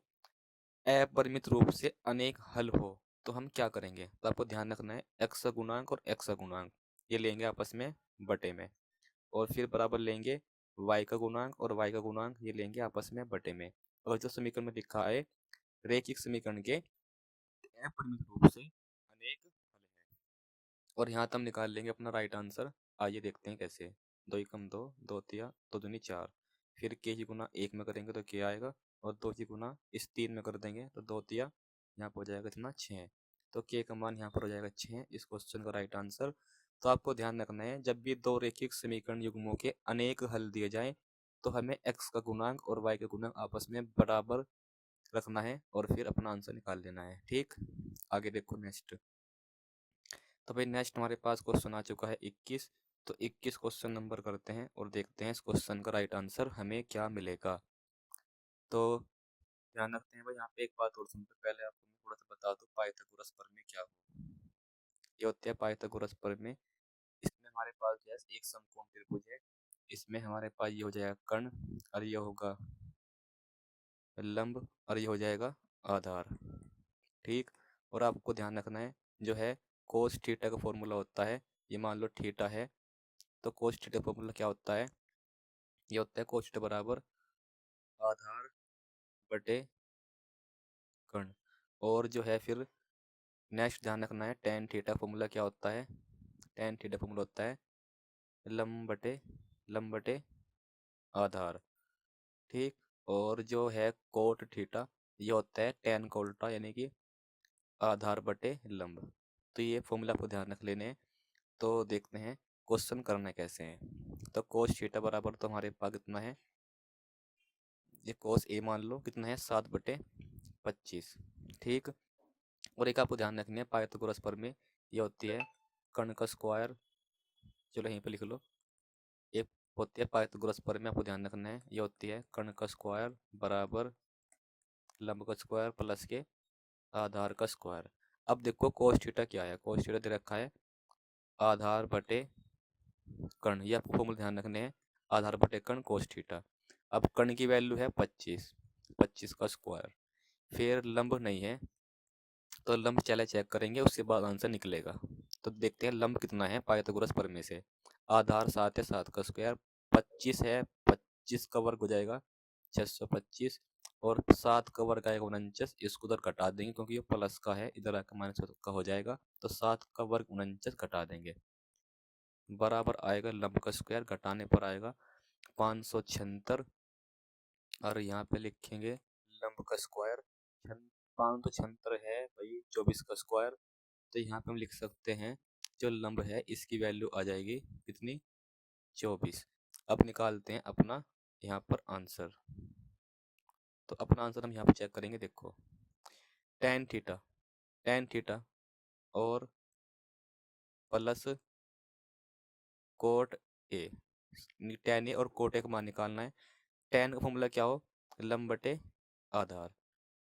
Speaker 1: अपरिमित रूप से अनेक हल हो तो हम क्या करेंगे। तो आपको ध्यान रखना है x गुणांक और x गुणांक ये लेंगे आपस में बटे में, और फिर बराबर लेंगे y का गुणांक और y का गुणांक ये लेंगे आपस में बटे में। और जो समीकरण में लिखा है रैखिक समीकरण के अपरिमित रूप से अनेक हल है, और यहाँ तक हम निकाल लेंगे अपना राइट आंसर। आइए देखते हैं कैसे। दो एकम दो, दो तिया दो दूनी चार, फिर के जी गुना एक में करेंगे तो क्या आएगा, और दो जी गुना इस तीन में कर देंगे तो दो तिया यहाँ पर हो जाएगा कितना, छः। तो के का मान यहाँ पर हो जाएगा 6, इस क्वेश्चन का राइट आंसर। तो आपको ध्यान रखना है जब भी दो रैखिक समीकरण युग्मों के अनेक हल दिए जाएं तो हमें x का गुणांक और y का गुणांक आपस में बराबर रखना है और फिर अपना आंसर निकाल लेना है। ठीक, आगे देखो नेक्स्ट। तो भाई नेक्स्ट हमारे पास क्वेश्चन आ चुका है 21। तो 21 क्वेश्चन नंबर करते हैं और देखते हैं इस क्वेश्चन का राइट आंसर हमें क्या मिलेगा। तो ध्यान रखते हैं भाई, यहाँ पे एक बात और सुनते पहले आपको मैं थोड़ा सा बता दूं पाइथागोरस प्रमेय क्या हो। ये होते हैं पाइथागोरस प्रमेय। इसमें हमारे पास जो है एक समकोण त्रिभुज है, इसमें हमारे पास ये हो जाएगा कर्ण, और ये होगा लंब, और ये हो जाएगा आधार। ठीक, और आपको ध्यान रखना है जो है कोस थीटा का फॉर्मूला होता है, ये मान लो थीटा है तो कोस थीटा फॉर्मूला क्या होता है, ये होता है कोस थीटा बराबर आधार बटे कर्ण। और जो है फिर नेक्स्ट ध्यान रखना है टेन थीटा फॉर्मूला क्या होता है, टेन थीटा फॉर्मूला होता है लंब बटे आधार। ठीक, और जो है कोट थीटा ये होता है टेन कोल्टा यानी कि आधार बटे लंब। तो ये फॉर्मूला आपको ध्यान रख लेने हैं। तो देखते हैं क्वेश्चन करना कैसे है। तो कोस थीटा बराबर तो हमारे पास कितना है, ये कोस ए मान लो कितना है 7/25। ठीक, और एक आपको ध्यान रखनी है पाइथागोरस प्रमेय ये होती है कर्ण का स्क्वायर, चलो यहीं पे लिख लो। एक होती है पाइथागोरस प्रमेय, आपको ध्यान रखना है ये होती है कर्ण का स्क्वायर बराबर लंब का स्क्वायर प्लस के आधार का स्क्वायर। अब देखो कोस थीटा क्या है, कोस थीटा दे रखा है आधार बटे कर्ण, ये आपको फॉर्मूला ध्यान रखने हैं आधार बटे कर्ण कोस थीटा। अब कर्ण की वैल्यू है 25, 25 का स्क्वायर, फिर लंब नहीं है तो लंब चले चेक करेंगे उसके बाद आंसर निकलेगा। तो देखते हैं लंब कितना है पाइथागोरस प्रमेय से। आधार 7 है, 7 का स्क्वायर, 25 है, 25 का वर्ग हो जाएगा 625, और 7 का वर्ग आएगा 49, इसको उधर घटा देंगे क्योंकि ये प्लस का है, इधर आकर माइनस का हो जाएगा तो 7 का वर्ग 49 घटा देंगे, बराबर आएगा लंब का स्क्वायर घटाने पर आएगा 576, और यहाँ पे लिखेंगे लंब का स्क्वायर 576 है भाई 24 का स्क्वायर। तो यहाँ पे हम लिख सकते हैं जो लंब है इसकी वैल्यू आ जाएगी कितनी, 24। अब निकालते हैं अपना यहाँ पर आंसर। तो अपना आंसर हम यहाँ पर चेक करेंगे, देखो टेन थीटा और प्लस कोट ए, टेन ए और कोट ए का मान निकालना है। टेन का फॉर्मूला क्या हो, लंब बटे आधार,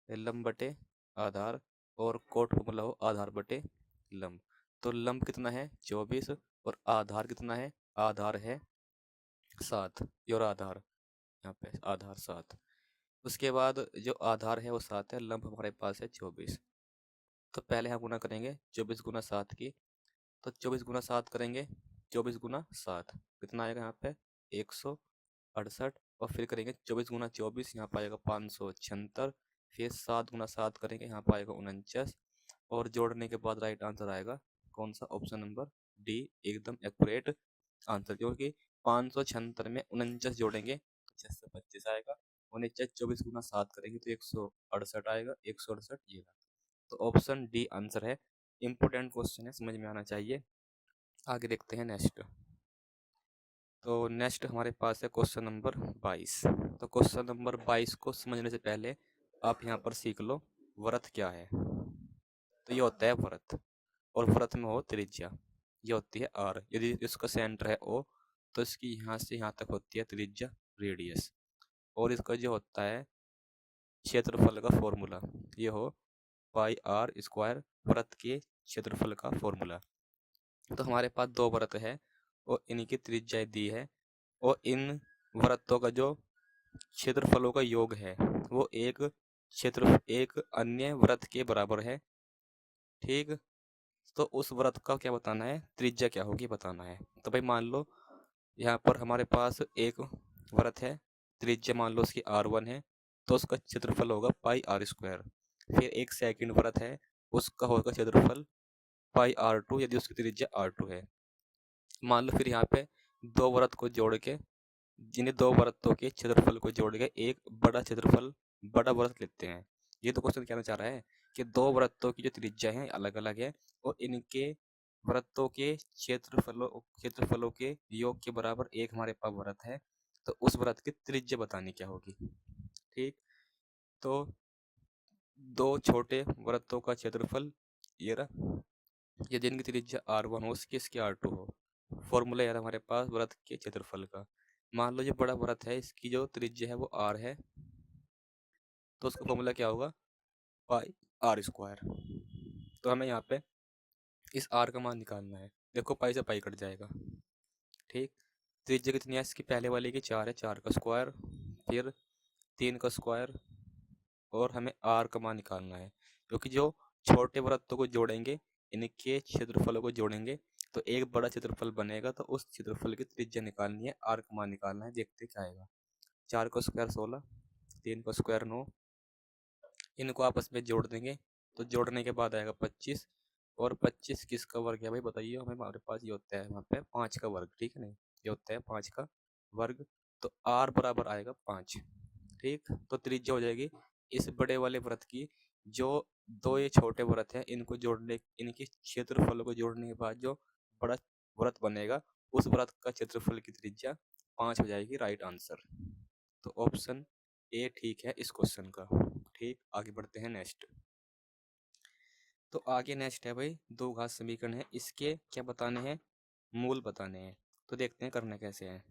Speaker 1: लंब बटे आधार, और कोट फॉर्मूला हो आधार बटे लंब। तो लंब कितना है 24 और आधार कितना है, आधार है 7, और आधार यहाँ पे आधार 7। उसके बाद जो आधार है वो 7 है, लंब हमारे पास है 24। तो पहले हम गुना करेंगे 24 गुना 7 की, तो 24 गुना 7 करेंगे, 24 गुना 7 कितना आएगा यहाँ पे 168, और फिर करेंगे 24 गुना 24 यहाँ पर आएगा 576, फिर 7 गुना 7 करेंगे यहाँ पर आएगा 49, और जोड़ने के बाद राइट आंसर आएगा कौन सा, ऑप्शन नंबर डी, एकदम एक्यूरेट आंसर। क्योंकि 576 में 49 जोड़ेंगे 625 आएगा, 49 24 गुना 7 करेंगे तो 168 आएगा, 168 ये रहा। तो ऑप्शन डी आंसर है। इम्पोर्टेंट क्वेश्चन है, समझ में आना चाहिए। आगे देखते हैं नेक्स्ट। तो नेक्स्ट हमारे पास है क्वेश्चन नंबर 22। तो क्वेश्चन नंबर 22 को समझने से पहले आप यहाँ पर सीख लो वृत्त क्या है। तो ये होता है वृत्त, और वृत्त में हो त्रिज्या, ये होती है आर, यदि इसका सेंटर है ओ तो इसकी यहाँ से यहाँ तक होती है त्रिज्या रेडियस, और इसका जो होता है क्षेत्रफल का फॉर्मूला ये हो पाई आर स्क्वायर, वृत्त के क्षेत्रफल का फॉर्मूला। तो हमारे पास दो वृत्त है और इनकी त्रिज्या दी है और इन वृत्तों का जो क्षेत्रफलों का योग है वो एक अन्य वृत्त के बराबर है। ठीक, तो उस वृत्त का क्या बताना है, त्रिज्या क्या होगी बताना है। तो भाई मान लो यहाँ पर हमारे पास एक वृत्त है, त्रिज्या मान लो उसकी r1 है, तो उसका क्षेत्रफल होगा पाई आर स्क्वायर। फिर एक सेकंड वृत्त है, उसका होगा क्षेत्रफल पाई r2 यदि उसकी त्रिज्या r2 है। मान लो फिर यहाँ पे दो वृत्त को जोड़ के, जिन्हें दो वृत्तों के क्षेत्रफल को जोड़ के एक बड़ा वृत्त लेते हैं। ये तो क्वेश्चन कहना चाह रहा है कि दो वृत्तों की जो त्रिज्या है अलग अलग है और इनके वृत्तों के क्षेत्रफलों के योग के बराबर एक हमारे पास वृत्त है, तो उस वृत्त की त्रिज्या बतानी क्या होगी। ठीक, तो दो छोटे वृत्तों का क्षेत्रफल ये रहा, यदि इनकी त्रिज्या r1 हो, उसकी इसकी r2 हो। फॉर्मूला यार हमारे पास वृत्त के क्षेत्रफल का। मान लो ये बड़ा वृत्त है, इसकी जो त्रिज्या है वो r है, तो उसका फॉर्मूला क्या होगा, पाई आर स्क्वायर। तो हमें यहाँ पे इस r का मान निकालना है। देखो पाई से पाई कट जाएगा। ठीक, त्रिज्या कितनी है इसकी, पहले वाले की 4 है, 4 का स्क्वायर, फिर 3 का स्क्वायर, और हमें r का मान निकालना है। क्योंकि जो छोटे वृत्तों को जोड़ेंगे, इनके क्षेत्रफलों को जोड़ेंगे तो एक बड़ा क्षेत्रफल बनेगा, तो उस क्षेत्रफल की त्रिज्या निकालनी है, r का मान निकालना है। देखते क्या आएगा, 4 का स्क्वायर 16, 3 का स्क्वायर 9, इनको आपस में जोड़ देंगे तो जोड़ने के बाद आएगा 25, और 25 किसका वर्ग है भाई बताइए हमें। हमारे पास ये होता है वहाँ पे 5 का वर्ग, ठीक है नहीं, ये होता है 5 का वर्ग, तो r बराबर आएगा 5। ठीक, तो त्रिज्या हो जाएगी इस बड़े वाले वृत्त की, जो दो ये छोटे वृत्त हैं इनको जोड़ने, इनके क्षेत्रफलों को जोड़ने के बाद जो बड़ा वृत्त बनेगा, उस वृत्त का क्षेत्रफल की त्रिज्या 5 हो जाएगी। राइट आंसर, तो ऑप्शन ए ठीक है इस क्वेश्चन का। ठीक, आगे बढ़ते हैं नेक्स्ट। तो आगे नेक्स्ट है भाई दो घात समीकरण है, इसके क्या बताने हैं, मूल बताने हैं। तो देखते हैं करना कैसे है।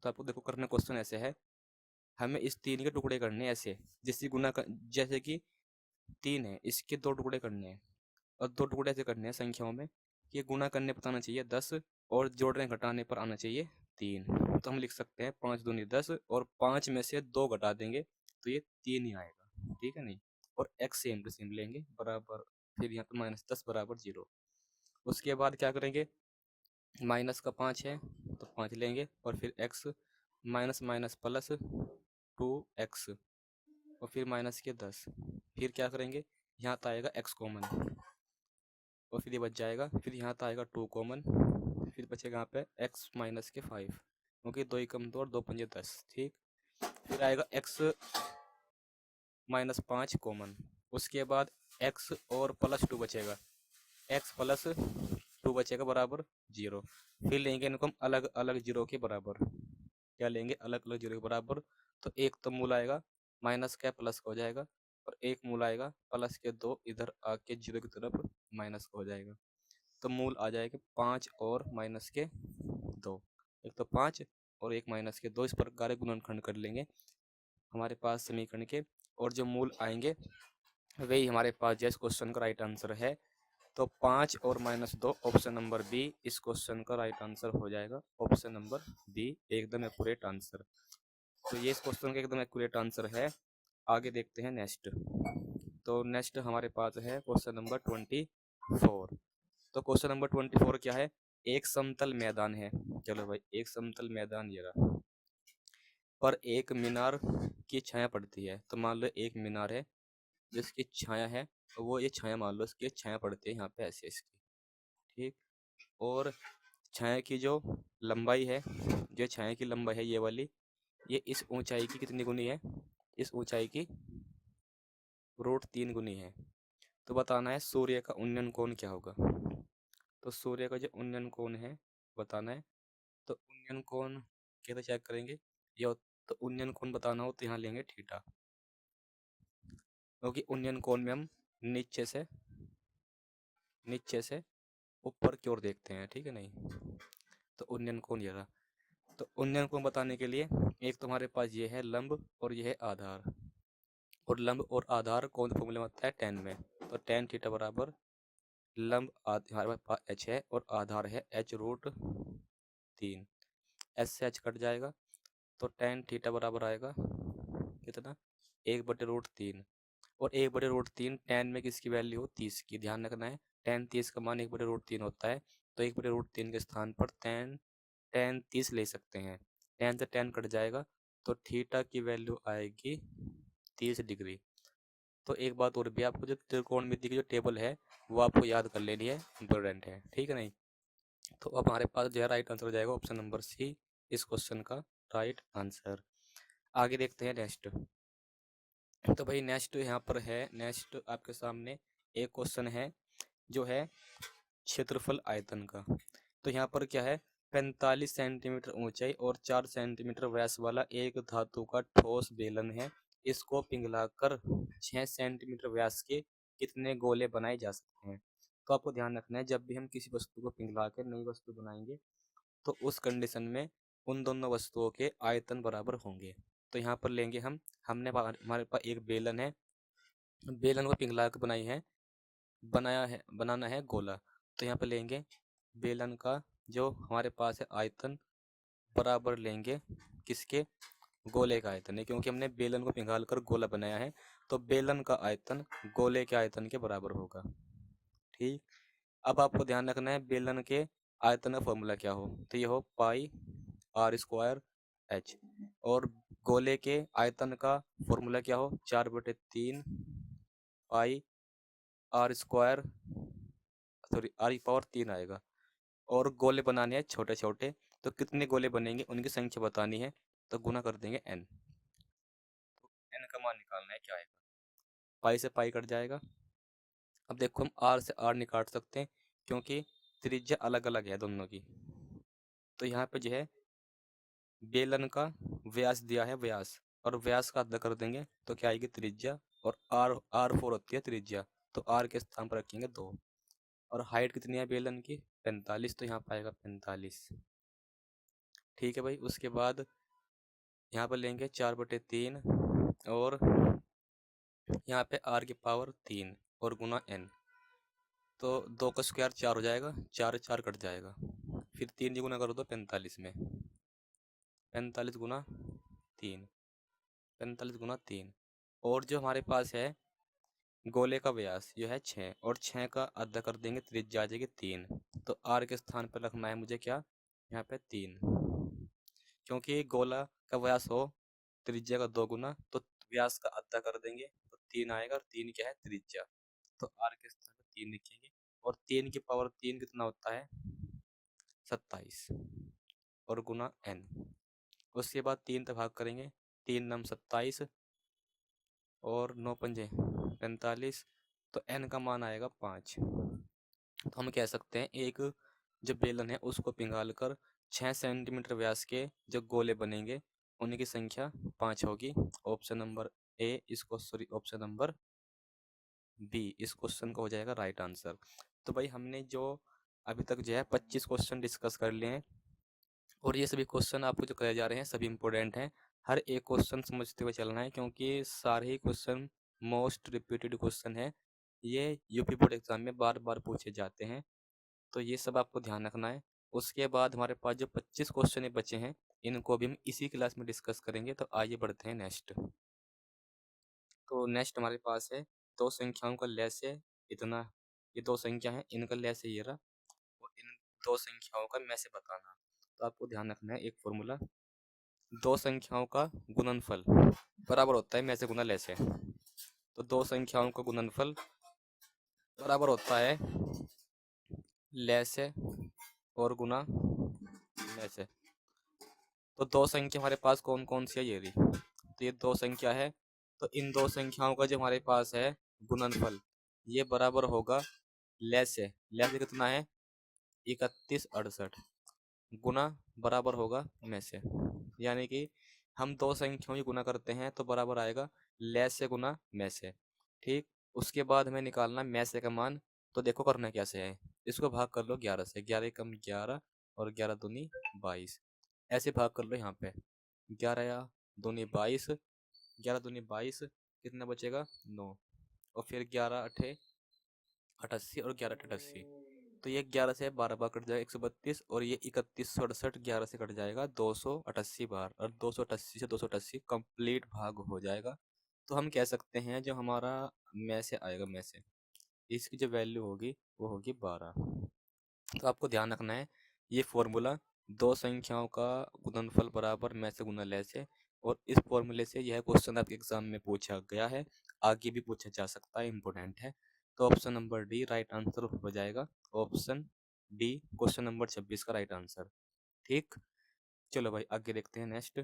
Speaker 1: तो आपको देखो करना क्वेश्चन ऐसे है, हमें इस 3 के टुकड़े करने हैं ऐसे, जिससे जैसे कि 3 है, इसके 2 टुकड़े करने हैं, और 2 टुकड़े ऐसे करने हैं संख्याओं में कि गुना करने पर आना चाहिए 10 और जोड़ने घटाने पर आना चाहिए 3। तो हम लिख सकते हैं 5 दूनी 10, और 5 में से 2 घटा देंगे तो ये 3 ही आएगा। ठीक है नहीं, और x सेम टू सेम लेंगे बराबर, फिर यहाँ पर -10 बराबर 0। उसके बाद क्या करेंगे, माइनस का 5 है तो 5 लेंगे, और फिर x minus minus plus 2x, और फिर माइनस के 10। फिर क्या करेंगे, यहाँ तो आएगा x कॉमन, और फिर ये बच जाएगा, फिर यहाँ तो आएगा 2 कॉमन, फिर बचेगा यहाँ पे x माइनस के 5, क्योंकि 2 ही कम 2 और 2 पंजे 10। ठीक, फिर आएगा x माइनस 5 कॉमन, उसके बाद x और प्लस 2 बचेगा, x प्लस 2 बचेगा बराबर 0। फिर लेंगे इनको हम अलग अलग जीरो के बराबर, क्या लेंगे, अलग अलग जीरो के बराबर। तो एक तो मूल आएगा माइनस का प्लस का हो जाएगा, और एक मूल आएगा प्लस के 2 इधर आके जीरो की तरफ माइनस का हो जाएगा। तो मूल आ जाएगा 5 और माइनस के 2, एक तो 5 और एक माइनस के 2, इस प्रकार गुणनखंड कर लेंगे हमारे पास समीकरण के, और जो मूल आएंगे वही हमारे पास जैस क्वेश्चन का राइट आंसर है। तो 5 और -2 ऑप्शन नंबर बी इस क्वेश्चन का राइट आंसर हो जाएगा। ऑप्शन नंबर बी एकदम एक्यूरेट आंसर। तो ये इस क्वेश्चन का एकदम एक्यूरेट आंसर है। आगे देखते हैं नेक्स्ट। तो नेक्स्ट हमारे पास है क्वेश्चन नंबर 24। तो क्वेश्चन नंबर 24 क्या है, एक समतल मैदान है। चलो भाई, एक समतल मैदान ये रहा, पर एक मीनार की छाया पड़ती है। तो मान लो एक मीनार है जिसकी छाया है, वो ये छाया मान लो इसकी छाया पड़ती है यहाँ पे ऐसे इसकी। ठीक, और छाया की जो लंबाई है, जो छाया की लंबाई है ये वाली, ये इस ऊंचाई की कितनी गुनी है, इस ऊंचाई की √3 गुनी है। तो बताना है सूर्य का उन्नयन कोण क्या होगा। तो सूर्य का जो उन्नयन कोण है बताना है। तो उन्नयन कोण कैसे चेक करेंगे, ये तो उन्नयन कोण बताना हो तो यहाँ लेंगे थीटा, क्योंकि उन्नयन कोण में हम नीचे से ऊपर की ओर देखते हैं। ठीक है नहीं, तो उन्नयन कोण ये रहा। तो उन्नयन कोण बताने के लिए एक तो हमारे पास ये है लंब और ये है आधार, और लंब और आधार कौन सा फॉर्मूला में होता है, tan में। तो tan थीटा बराबर लंब हमारे पास h है और आधार है h √3, s से h कट जाएगा, तो tan थीटा बराबर आएगा कितना, 1/√3। और 1/√3 tan में किसकी वैल्यू हो, 30 की। ध्यान रखना है tan 30 का मान 1/√3 होता है, तो 1/√3 के स्थान पर tan 30 ले सकते हैं। tan से tan कट जाएगा तो थीटा की वैल्यू आएगी 30 डिग्री। तो एक बात और भी, आपको जो त्रिकोणमिति की जो टेबल है वो आपको याद कर लेनी है, इम्पोर्टेंट है, ठीक है नहीं। तो अब हमारे पास जो है राइट आंसर हो जाएगा ऑप्शन नंबर सी, इस क्वेश्चन का राइट आंसर। आगे देखते हैं नेक्स्ट। तो भाई नेक्स्ट यहाँ पर है, नेक्स्ट आपके सामने एक क्वेश्चन है जो है क्षेत्रफल आयतन का। तो यहाँ पर क्या है, 45 सेंटीमीटर ऊंचाई और 4 सेंटीमीटर व्यास वाला एक धातु का ठोस बेलन है। इसको पिघलाकर 6 सेंटीमीटर व्यास के कितने गोले बनाए जा सकते हैं। तो आपको ध्यान रखना है, जब भी हम किसी वस्तु को पिघला कर नई वस्तु बनाएंगे तो उस कंडीशन में उन दोनों वस्तुओं के आयतन बराबर होंगे। तो यहाँ पर लेंगे हम, हमारे पास एक बेलन है, बेलन को पिघला कर बनाना है गोला। तो यहाँ पर लेंगे बेलन का जो हमारे पास है आयतन बराबर लेंगे किसके, गोले का आयतन है, क्योंकि हमने बेलन को पिघाल कर गोला बनाया है, तो बेलन का आयतन गोले के आयतन के बराबर होगा। ठीक, अब आपको ध्यान रखना है बेलन के आयतन का फॉर्मूला क्या हो, तो ये हो पाई r² h, और गोले के आयतन का फॉर्मूला क्या हो, 4/3 पाई r², सॉरी r³ आएगा। और गोले बनाने हैं छोटे छोटे, तो कितने गोले बनेंगे उनकी संख्या बतानी है, तो गुना कर देंगे n। तो n का मान निकालना है, क्या आएगा, पाई से पाई कट जाएगा। अब देखो हम r से r नहीं काट सकते क्योंकि त्रिज्या अलग अलग है दोनों की। तो यहाँ पे जो है बेलन का व्यास दिया है व्यास, और व्यास का आधा कर देंगे तो क्या आएगी त्रिज्या, और r4 होती है त्रिज्या, तो r के स्थान पर रखेंगे 2। और हाइट कितनी है बेलन की, 45, तो यहाँ पर आएगा 45। ठीक है भाई, उसके बाद यहाँ पर लेंगे 4/3 और यहाँ पे r³ और गुना n, तो 2 का स्क्वायर 4 हो जाएगा, 4 4 कट जाएगा, फिर 3 गुना कर दो 45 में, 45 गुना 3, 45 गुना 3। और जो हमारे पास है गोले का व्यास जो है 6, और 6 का आधा कर देंगे, त्रिज्या आ जाएगी 3, तो r के स्थान पर रखना है मुझे क्या, यहाँ पे 3, क्योंकि गोला का व्यास हो त्रिज्या का 2 गुना, तो व्यास का आधा कर देंगे तो 3 आएगा, और 3 क्या है त्रिज्या, तो r के स्थान पर 3 लिखेंगे। और 3 की पावर 3 कितना होता है, 27, और गुना n। उसके बाद 3 से भाग करेंगे, 3 नम 27 और 9 पंजे 45, तो n का मान आएगा 5। तो हम कह सकते हैं एक जो बेलन है उसको पिघाल कर 6 सेंटीमीटर व्यास के जो गोले बनेंगे उनकी संख्या 5 होगी। ऑप्शन नंबर ए इसको, सॉरी ऑप्शन नंबर बी इस क्वेश्चन का हो जाएगा राइट आंसर। तो भाई हमने जो अभी तक जो है 25 क्वेश्चन डिस्कस कर लिए हैं, और ये सभी क्वेश्चन आपको जो कराए जा रहे हैं सभी इंपॉर्टेंट हैं। हर एक क्वेश्चन समझते हुए चलना है, क्योंकि सारे ही क्वेश्चन मोस्ट रिपीटेड क्वेश्चन है, ये यूपी बोर्ड एग्जाम में बार बार पूछे जाते हैं, तो ये सब आपको ध्यान रखना है। उसके बाद हमारे पास जो 25 क्वेश्चन बचे हैं इनको भी हम इसी क्लास में डिस्कस करेंगे। तो आइए बढ़ते हैं नेक्स्ट। तो नेक्स्ट हमारे पास है दो संख्याओं का लैस है इतना, ये दो संख्या है इनका लैस है ये रहा, और इन दो संख्याओं का में से बताना। तो आपको ध्यान रखना है एक फॉर्मूला, दो संख्याओं का गुणनफल बराबर होता है में से गुना लैस है। तो दो संख्याओं का गुणनफल बराबर होता है लैस है और गुना में से। तो दो संख्या हमारे पास कौन कौन सी है, ये रही, तो ये दो संख्या है, तो इन दो संख्याओं का जो हमारे पास है गुणनफल ये बराबर होगा लैस है, लैस कितना है 3168, गुना बराबर होगा में से, यानी कि हम दो संख्याओं की गुना करते हैं तो बराबर आएगा लैस से गुना में से। ठीक, उसके बाद हमें निकालना में से का मान। तो देखो करना कैसे है, इसको भाग कर लो 11 से, 11 कम 11 और 11 दूनी 22, ऐसे भाग कर लो। यहाँ पे 11 या दूनी 22, 11 दूनी 22, कितना बचेगा 9, और फिर 11 अठे 88 और 11 88, तो ये 11 से 12 बार कट जाएगा 132, और ये 3168 11 से कट जाएगा 288 बार, और 288 से 288 कंप्लीट भाग हो जाएगा। तो हम कह सकते हैं जो हमारा में से आएगा, में से इसकी जो वैल्यू होगी वो होगी 12। तो आपको ध्यान रखना है ये फॉर्मूला, दो संख्याओं का गुणनफल बराबर में से गुना ले से, और इस फॉर्मूले से यह क्वेश्चन आपके एग्जाम में पूछा गया है, आगे भी पूछा जा सकता है, इम्पोर्टेंट है। तो option number D right answer हो जाएगा। ऑप्शन डी क्वेश्चन नंबर 26 का राइट आंसर। ठीक, चलो भाई आगे देखते हैं। नेक्स्ट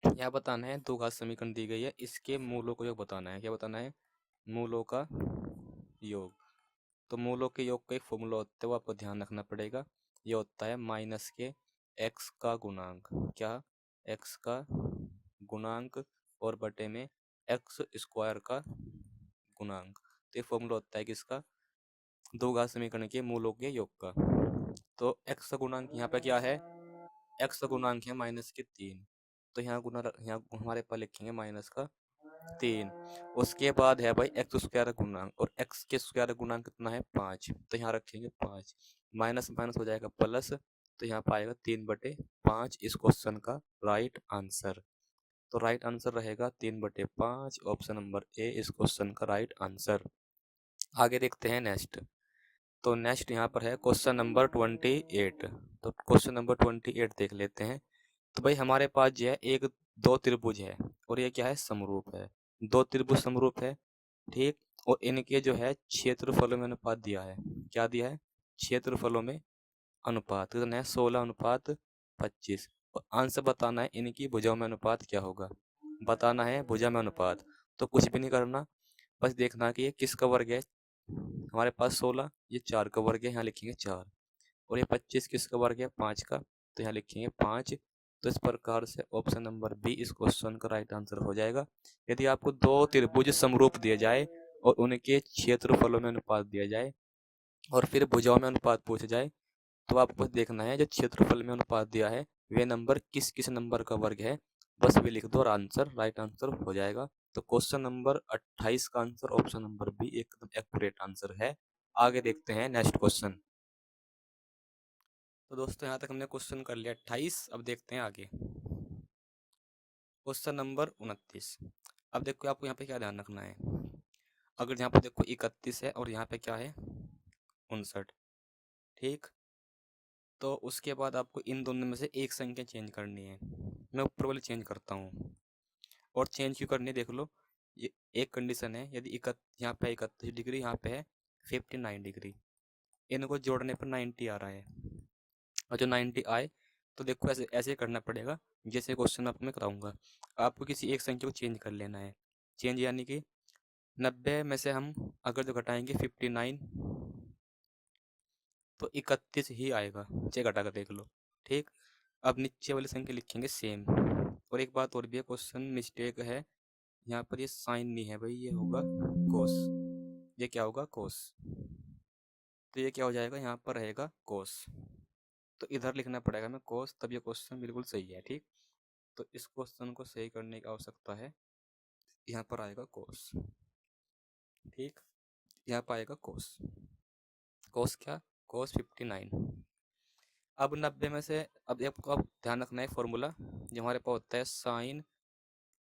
Speaker 1: यहाँ बताना है दो घात समीकरण दी गई है, इसके मूलों को योग बताना है। क्या बताना है? मूलों का योग। तो मूलों के योग का एक फॉर्मूला होता है, वो आपको ध्यान रखना पड़ेगा। ये होता है माइनस के एक्स का गुणांक, क्या? एक्स का गुणांक, और बटे में एक्स स्क्वायर का गुणांक। तो ये फॉर्मूला होता है किसका? दो घात समीकरण के मूलों के योग का। तो एक्स का गुणांक यहाँ पे क्या है? एक्स का गुणांक है -3। तो यहाँ यहाँ हमारे पास लिखेंगे -3। उसके बाद है भाई एक्स स्क्वायर गुणांक, और एक्स के स्क्वायर गुणांक कितना है? 5। तो यहाँ रखेंगे 5, माइनस माइनस हो जाएगा प्लस, तो यहाँ पाएगा 3/5 इस क्वेश्चन का राइट आंसर। तो राइट आंसर रहेगा 3/5, ऑप्शन नंबर ए इस क्वेश्चन का राइट आंसर। आगे देखते हैं नेक्स्ट। तो नेक्स्ट यहाँ पर है क्वेश्चन नंबर 28। तो क्वेश्चन नंबर 28 देख लेते हैं। तो भाई हमारे पास जो है एक दो त्रिभुज है, और ये क्या है? समरूप है। दो त्रिभुज समरूप है, ठीक। और इनके जो है क्षेत्रफलों में अनुपात दिया है। क्या दिया है? क्षेत्रफलों में अनुपात कितना है? 16:25। और आंसर बताना है इनकी भुजाओं में अनुपात क्या होगा, बताना है भुजा में अनुपात। तो कुछ भी नहीं करना, बस देखना कि ये किसका वर्ग है। हमारे पास 16, ये 4 का वर्ग है, यहाँ लिखेंगे 4। और ये 25 किसका वर्ग है? 5 का, तो यहाँ लिखेंगे 5। तो इस प्रकार से ऑप्शन नंबर बी इस क्वेश्चन का राइट आंसर हो जाएगा। यदि आपको दो त्रिभुज समरूप दिए जाए और उनके क्षेत्रफलों में अनुपात दिया जाए और फिर भुजाओं में अनुपात पूछा जाए, तो आपको देखना है जो क्षेत्रफल में अनुपात दिया है वे नंबर किस किस नंबर का वर्ग है, बस वे लिख दो और आंसर राइट आंसर हो जाएगा। तो क्वेश्चन नंबर 28 का आंसर ऑप्शन नंबर बी एकदम एक्यूरेट आंसर है। आगे देखते हैं नेक्स्ट क्वेश्चन। तो दोस्तों यहाँ तक हमने क्वेश्चन कर लिया 28। अब देखते हैं आगे क्वेश्चन नंबर 29। अब देखो आपको यहाँ पे क्या ध्यान रखना है। अगर यहाँ पे देखो 31 है और यहाँ पे क्या है? 59, ठीक। तो उसके बाद आपको इन दोनों में से एक संख्या चेंज करनी है। मैं ऊपर वाली चेंज करता हूँ, और चेंज क्यों करनी है देख लो। ये एक कंडीशन है, यदि यहाँ पे 31 डिग्री, यहाँ पे है 59 डिग्री, इनको जोड़ने पर 90 आ रहा है, और जो 90 आए तो देखो ऐसे ऐसे करना पड़ेगा जैसे क्वेश्चन आपको मैं कराऊंगा। आपको किसी एक संख्या को चेंज कर लेना है। चेंज यानी कि 90 में से हम अगर जो घटाएंगे 59, तो 31 ही आएगा। चे घटा कर देख लो, ठीक। अब नीचे वाली संख्या लिखेंगे सेम। और एक बात और भी है, क्वेश्चन मिस्टेक है, यहाँ पर ये साइन नहीं है भाई, ये होगा कोस। ये क्या होगा? कोस। तो ये क्या हो जाएगा? यहाँ पर रहेगा कोस। तो इधर लिखना पड़ेगा हमें कोस, तब ये क्वेश्चन बिल्कुल सही है, ठीक। तो इस क्वेश्चन को सही करने की आवश्यकता है। यहाँ पर आएगा कोस, ठीक। यहाँ पर आएगा कोस। कोस क्या? कोस 59। अब 90 में से, अब आपको अब ध्यान रखना है फॉर्मूला जो हमारे पास होता है साइन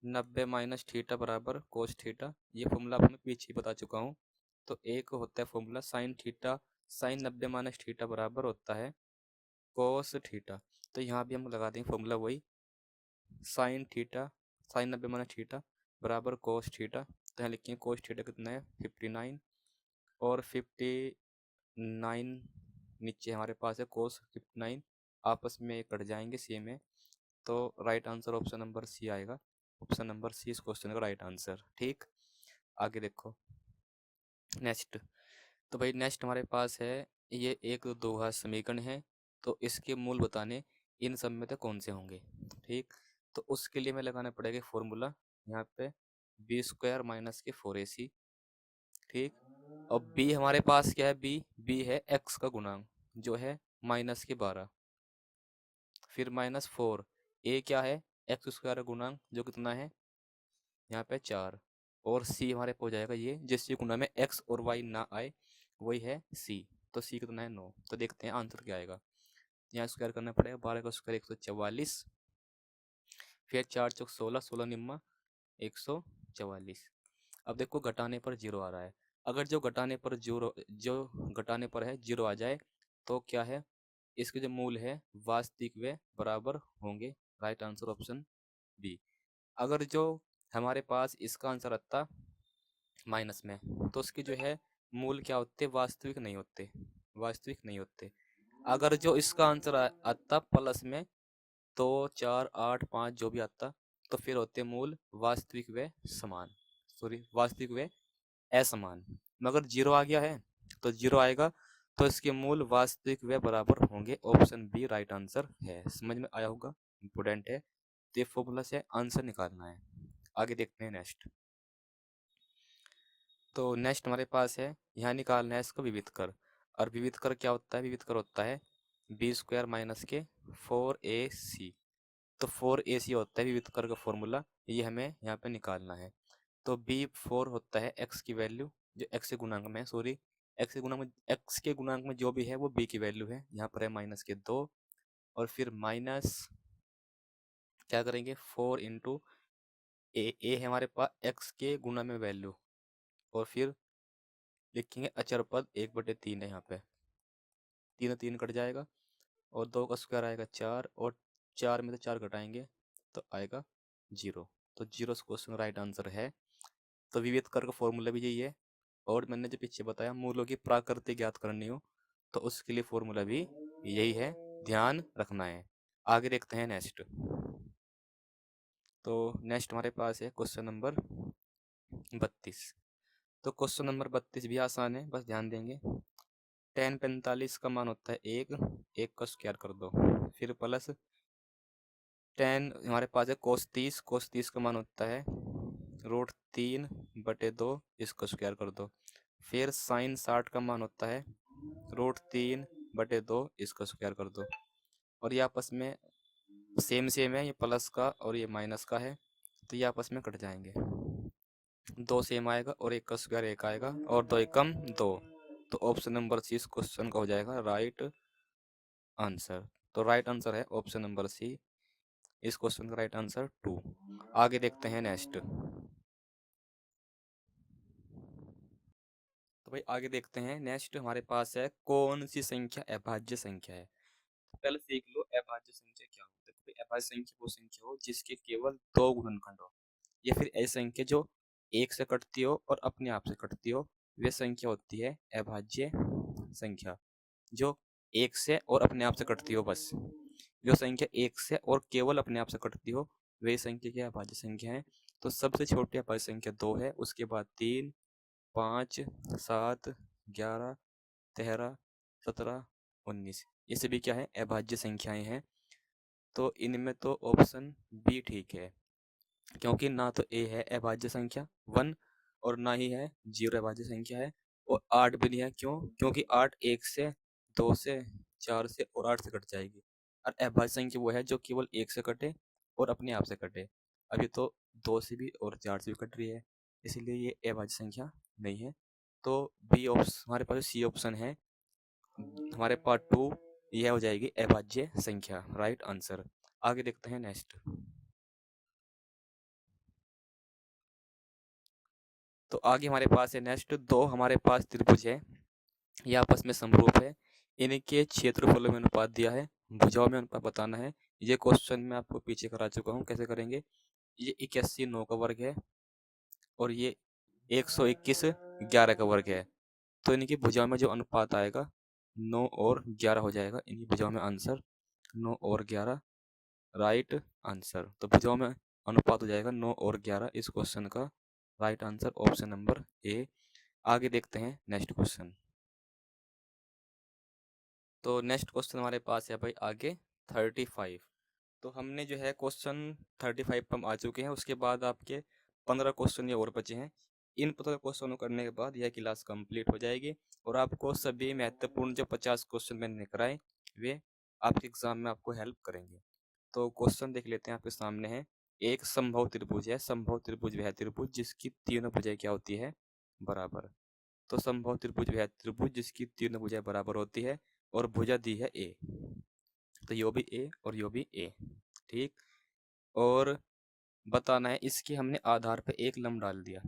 Speaker 1: 90 माइनस थीटा बराबर कोस थीटा। ये फॉर्मूला आपको मैं पीछे ही बता चुका हूँ। तो एक होता है formula sine theta, sine 90 minus theta बराबर होता है कोस थीटा। तो यहाँ भी हम लगा देंगे फॉर्मूला वही, sine theta, sine 90 minus theta बराबर कोस थीटा। तो यहाँ लिखेंगे कोस थीटा कितना है? 59, और 59 नीचे हमारे पास है कोस 59, आपस में कट जाएंगे सेम है। तो right answer option number C आएगा। ऑप्शन नंबर सी इस क्वेश्चन का राइट आंसर, ठीक। आगे देखो नेक्स्ट। तो भाई नेक्स्ट हमारे पास है, ये एक दो घात समीकरण है, तो इसके मूल बताने इन सब में से कौन से होंगे, ठीक। तो उसके लिए मैं लगाना पड़ेगा फॉर्मूला यहाँ पे b² माइनस के 4ac, ठीक। और b हमारे पास क्या है? b है x का गुणांक जो है -12, फिर -4। a क्या है? x² गुणांक जो कितना है? यहाँ पे 4। और c हमारे हो जाएगा ये जिससे गुणा में x और y ना आए, वही है c। तो सी कितना है 9। तो देखते हैं आंसर क्या आएगा। यहाँ स्क्वायर करना पड़ेगा, 12 का स्क्वायर 144, फिर 4 चौक 16, 16 निम्मा 144। अब देखो घटाने पर जीरो आ रहा है। अगर जो घटाने पर है जीरो आ जाए तो क्या है, इसके जो मूल है वास्तविक व बराबर होंगे। Right answer option B. अगर जो हमारे पास इसका आंसर आता माइनस में, तो उसके जो है मूल क्या होते, वास्तविक नहीं होते, वास्तविक नहीं होते। अगर जो इसका आंसर आता प्लस में, तो 4 8 5 जो भी आता, तो फिर होते मूल वास्तविक व समान, सॉरी वास्तविक व असमान। मगर जीरो आ गया है तो जीरो आएगा, तो इसके मूल वास्तविक व बराबर होंगे। ऑप्शन बी राइट आंसर है। समझ में आया होगा, इंपोर्टेंट है। तो ये फॉर्मूला से आंसर निकालना है। आगे देखते हैं नेक्स्ट। तो नेक्स्ट हमारे पास है, यहाँ निकालना है इसको विविध कर। और विविध कर क्या होता है, विविध कर होता है बी स्क्वायर माइनस के 4ac। तो 4ac होता है विविध कर का फॉर्मूला, ये हमें यहाँ पे निकालना है। तो बी 4 होता है एक्स की वैल्यू, जो एक्स के गुणांक में है, सॉरी एक्स के गुणांक में जो भी है वो बी की वैल्यू है। यहाँ पर है माइनस के 2, और फिर माइनस क्या करेंगे 4 इंटू ए है हमारे पास एक्स के गुणा में वैल्यू, और फिर लिखेंगे अचर पद 1/3 है। यहाँ पे 3 3 कट जाएगा, और 2 का स्क्वायर आएगा 4, और 4 में से 4 घटाएंगे तो आएगा 0। तो 0 क्वेश्चन राइट आंसर है। तो विविध कर का फॉर्मूला भी यही है। और मैंने जो पीछे बताया मूलों की प्राकृतिक ज्ञात करनी हो, तो उसके लिए फॉर्मूला भी यही है, ध्यान रखना है। आगे देखते हैं नेक्स्ट। तो नेक्स्ट हमारे पास है क्वेश्चन नंबर 32। तो क्वेश्चन नंबर 32 भी आसान है, बस ध्यान देंगे। 10 45 का मान होता है 1, 1 का स्क्वायर कर दो, फिर प्लस 10 हमारे पास है कोस 30, कोस 30 का मान होता है √3/2, इसको स्क्वायर कर दो। फिर साइन 60 का मान होता है √3/2, इसको स्क्वायर कर दो। और ये आपस में सेम सेम है, ये प्लस का और ये माइनस का है, तो ये आपस में कट जाएंगे। 2 सेम आएगा, और 1 का स्क्वायर 1 आएगा, और 2 एकम 2। तो ऑप्शन नंबर सी इस क्वेश्चन का हो जाएगा राइट आंसर। तो राइट आंसर है ऑप्शन नंबर सी, इस क्वेश्चन का राइट आंसर 2। आगे देखते हैं नेक्स्ट। तो भाई आगे देखते हैं नेक्स्ट हमारे पास है कौन सी संख्या अभाज्य संख्या है। तो पहले सीख लो अभाज्य संख्या क्या होता है। कोई अभाज्य संख्या वो संख्या हो जिसके केवल 2 गुणनखंड हो, या फिर ऐसी संख्या जो 1 से कटती हो और अपने आप से कटती हो, वे संख्या होती है अभाज्य संख्या। जो 1 से और अपने आप से कटती हो, बस जो संख्या 1 से और केवल अपने आप से कटती हो, वे संख्या की अभाज्य संख्या है। तो सबसे छोटी अभाज्य संख्या 2 है, उसके बाद 3 5 7 11 13 17 19, ये सभी क्या है अभाज्य संख्याएं हैं। तो इनमें तो ऑप्शन बी ठीक है, क्योंकि ना तो ए है अभाज्य संख्या 1, और ना ही है 0 अभाज्य संख्या है, और 8 भी नहीं है। क्यों? क्योंकि 8 1 से 2 से 4 से और 8 से कट जाएगी। और अभाज्य संख्या वो है जो केवल 1 से कटे और अपने आप से कटे। अभी तो 2 से भी और 4 से भी कट रही है, इसलिए ये अभाज्य संख्या नहीं है। तो बी ऑप्शन हमारे पास सी ऑप्शन है हमारे पास 2, यह हो जाएगी अभाज्य संख्या, राइट आंसर। आगे देखते हैं नेक्स्ट। तो आगे हमारे पास है नेक्स्ट, दो हमारे पास त्रिभुज है, ये आपस में समरूप है, इनके क्षेत्रफलों में अनुपात दिया है, भुजाओं में अनुपात बताना है। ये क्वेश्चन मैं आपको पीछे करा चुका हूँ, कैसे करेंगे। ये 81 9 का वर्ग है, और ये 121 11 का वर्ग है। तो इनकी भुजाओं में जो अनुपात आएगा 9 और 11 हो जाएगा। इनकी भुजाओं में आंसर 9 और 11 राइट आंसर। तो भुजाओं में अनुपात हो जाएगा 9 और 11, इस क्वेश्चन का right answer option number A. आगे देखते हैं नेक्स्ट क्वेश्चन। तो नेक्स्ट क्वेश्चन हमारे पास है भाई आगे 35। तो हमने जो है क्वेश्चन 35 पर हम आ चुके हैं, उसके बाद आपके 15 क्वेश्चन ये और बचे हैं। इन 15 क्वेश्चनों करने के बाद यह क्लास कंप्लीट हो जाएगी, और आपको सभी महत्वपूर्ण जो 50 क्वेश्चन मैंने कराए वे आपके एग्जाम में आपको हेल्प करेंगे। तो क्वेश्चन देख लेते हैं, आपके सामने है। एक संभव त्रिभुज है, संभव त्रिभुज वह त्रिभुज जिसकी तीनों भुजाएं क्या होती है बराबर। तो समबाहु त्रिभुज वह त्रिभुज जिसकी तीनों भुजाएं बराबर होती है और भुजा दी है ए। तो यो भी ए और यो भी ए। ठीक। और बताना है, इसके हमने आधार पे एक लंब डाल दिया।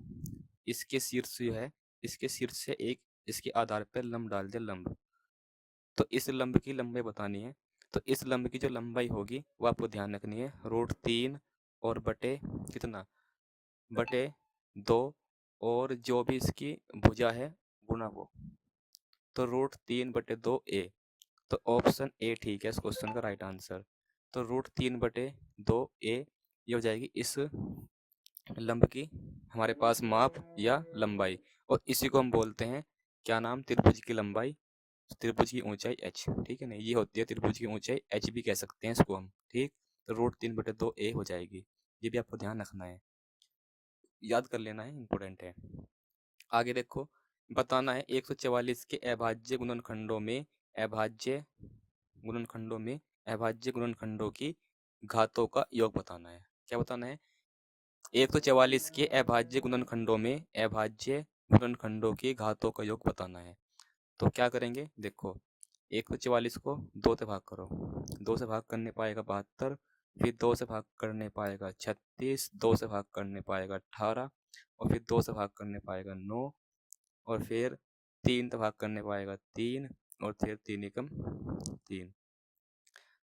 Speaker 1: इसके शीर्ष जो है, इसके शीर्ष से एक इसके आधार पे लंब डाल दिया लंब। तो इस लंब की लंबाई बतानी है। तो इस लंब की जो लंबाई होगी वो आपको ध्यान रखनी है, √3 और बटे कितना, बटे 2, और जो भी इसकी भुजा है गुना वो। तो √3/2 ए। तो ऑप्शन ए ठीक है इस क्वेश्चन का राइट आंसर। तो √3/2 ए ये हो जाएगी इस लंब की हमारे पास माप या लंबाई। और इसी को हम बोलते हैं क्या नाम, त्रिभुज की लंबाई, त्रिभुज की ऊंचाई h। ठीक है ना, ये होती है त्रिभुज की ऊंचाई h भी कह सकते हैं इसको हम। ठीक। तो √3/2 ए हो जाएगी। ये भी आपको ध्यान रखना है, याद कर लेना है, इंपॉर्टेंट है। आगे देखो, बताना है 144 के अभाज्य गुणनखंडों में अभाज्य गुणनखंडों में अभाज्य गुणनखंडों की घातों का योग बताना है। क्या बताना है, 144 के अभाज्य गुणनखंडों में अभाज्य गुणनखंडों की घातों का योग बताना है। तो क्या करेंगे, देखो 144 को 2 से भाग करो, 2 से भाग करने पाएगा 72, फिर 2 से भाग करने पाएगा 36, 2 से भाग करने पाएगा 18, और फिर 2 से भाग करने पाएगा 9, और फिर 3 से भाग करने पाएगा 3, और फिर 3 एकम 3।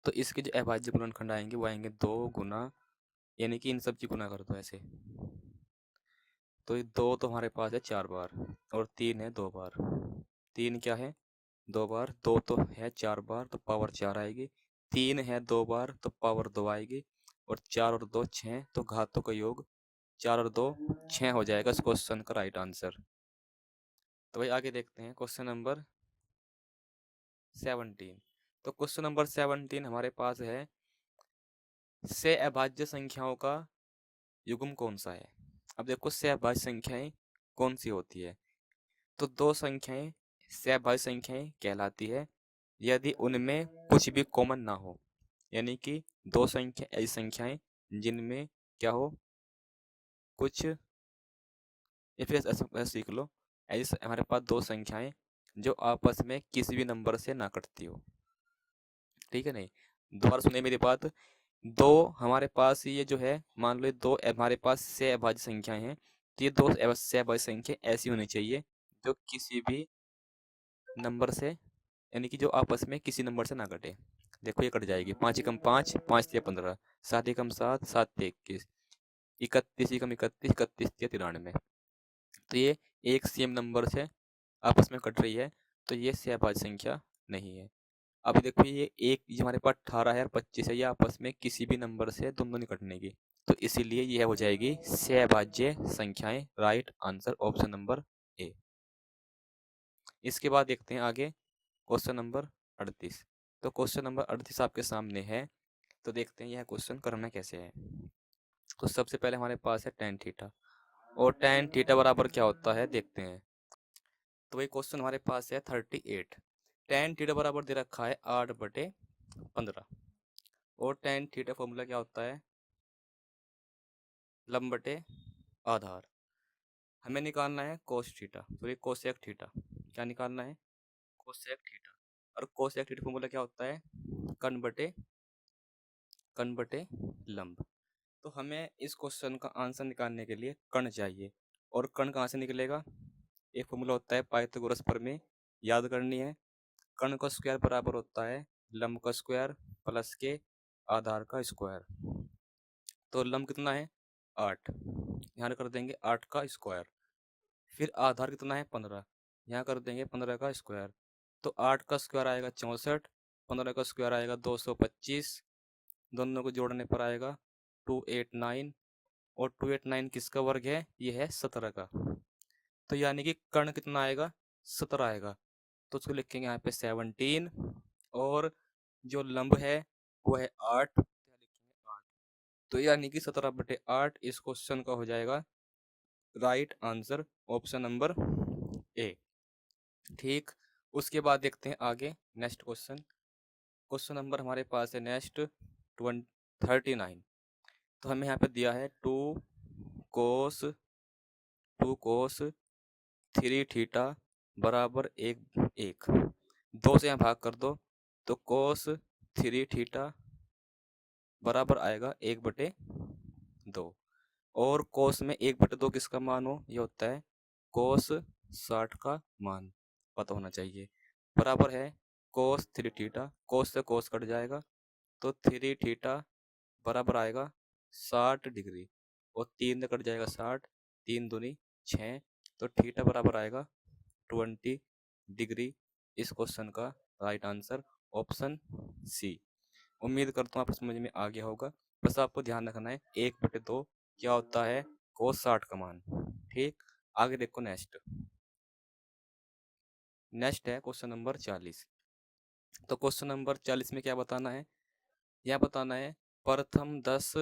Speaker 1: तो इसके जो अभाज्य गुणनखंड आएंगे वो आएंगे 2 गुना, यानी कि इन सब की गुना कर दो ऐसे। तो ये 2 तो हमारे पास है 4 बार, और 3 है 2 बार। 3 क्या है 2 बार, 2 तो है 4 बार तो पावर 4 आएगी, 3 है 2 बार तो पावर 2 आएगी, और 4 और 2 6, तो घातों का योग 4 और 2 6 हो जाएगा इस क्वेश्चन का राइट आंसर। तो भाई आगे देखते हैं क्वेश्चन नंबर 17। तो क्वेश्चन नंबर 17 हमारे पास है, से अभाज्य संख्याओं का युग्म कौन सा है। अब देखो से अभाज्य संख्याएं कौन सी होती है। तो 2 संख्याएं से अभाज्य संख्याएं कहलाती है यदि उनमें कुछ भी कॉमन ना हो। यानी कि 2 संख्या ऐसी संख्याएं जिनमें क्या हो, कुछ, या फिर ऐसा सीख लो, ऐसी हमारे पास 2 संख्याएं जो आपस में किसी भी नंबर से ना कटती हो। ठीक है, नहीं दोबारा सुनिए मेरी बात। 2 हमारे पास ये जो है, मान लो 2 हमारे पास से अभाज्य संख्याएं हैं, तो ये 2 से अभाज्य संख्या ऐसी होनी चाहिए जो किसी भी नंबर से, यानी कि जो आपस में किसी नंबर से ना कटे। देखो ये कट जाएगी, 5 एकम 5, 5 तिया 15, 7 एकम 7, 7 तिया 21, 31 एकम 31, 31 तिया 93। तो ये एक सेम नंबर से आपस में कट रही है, तो ये से अभाज्य संख्या नहीं है। अब देखो ये हमारे पास 18 है और 25 है, ये आपस में किसी भी नंबर से दोनों नहीं कटने की, तो इसीलिए यह हो जाएगी से अभाज्य संख्याएं। Right answer option number A. इसके बाद देखते हैं आगे क्वेश्चन नंबर 38। तो क्वेश्चन नंबर 38 आपके सामने है। तो देखते हैं यह क्वेश्चन करना कैसे है। तो सबसे पहले हमारे पास है tan थीटा, और tan थीटा बराबर क्या होता है देखते हैं। तो वही क्वेश्चन हमारे पास है 38। tan थीटा बराबर दे रखा है 8/15, और tan थीटा फॉर्मूला क्या होता है, लंब बटे आधार। हमें निकालना है cos थीटा, तो ये कोसेक थीटा, क्या निकालना है, कोसेक थीटा। और कोसेक थीटा फॉर्मूला क्या होता है, कर्ण बटे लंब। तो हमें इस क्वेश्चन का आंसर निकालने के लिए कर्ण चाहिए, और कर्ण कहाँ से निकलेगा, एक फॉर्मूला होता है पाइथागोरस प्रमेय, याद करनी है। कर्ण का स्क्वायर बराबर होता है लंब का स्क्वायर प्लस के आधार का स्क्वायर। तो लंब कितना है 8, यहाँ कर देंगे 8 का स्क्वायर, फिर आधार कितना है 15, यहाँ कर देंगे 15 का स्क्वायर। तो 8 का स्क्वायर आएगा 64, 15 का स्क्वायर आएगा 225, दोनों को जोड़ने पर आएगा 289, और 289 किसका वर्ग है, ये है 17 का। तो यानी कि कर्ण कितना आएगा 17 आएगा। तो उसको लिखेंगे यहाँ पे 17, और जो लंब है वो है 8, तो यानी कि 17/8 इस क्वेश्चन का हो जाएगा right answer option number A. ठीक। उसके बाद देखते हैं आगे नेक्स्ट क्वेश्चन। क्वेश्चन नंबर हमारे पास है नेक्स्ट 39। तो हमें यहाँ पे दिया है 2 कोस 3 थीटा बराबर 1 2 से यहाँ भाग कर दो तो कोस 3 थीटा बराबर आएगा 1/2। और कोस में 1/2 किसका मान हो, ये होता है कोस 60 का मान पता होना चाहिए। बराबर है कोस 3 थीटा, कोस से कोस कट जाएगा तो 3 थीटा बराबर आएगा 60 डिग्री और 3 से कट जाएगा 60, 3 दूनी 6, तो थीटा बराबर आएगा 20 डिग्री। इस क्वेश्चन का राइट आंसर ऑप्शन सी। उम्मीद करता हूँ आपको समझ में आ गया होगा। बस आपको ध्यान रखना है 1/2 क्या होता है, कोस 60 का मान। ठीक, आगे देखो नेक्स्ट है क्वेश्चन नंबर 40। तो क्वेश्चन नंबर 40 में क्या बताना है, यह बताना है प्रथम 10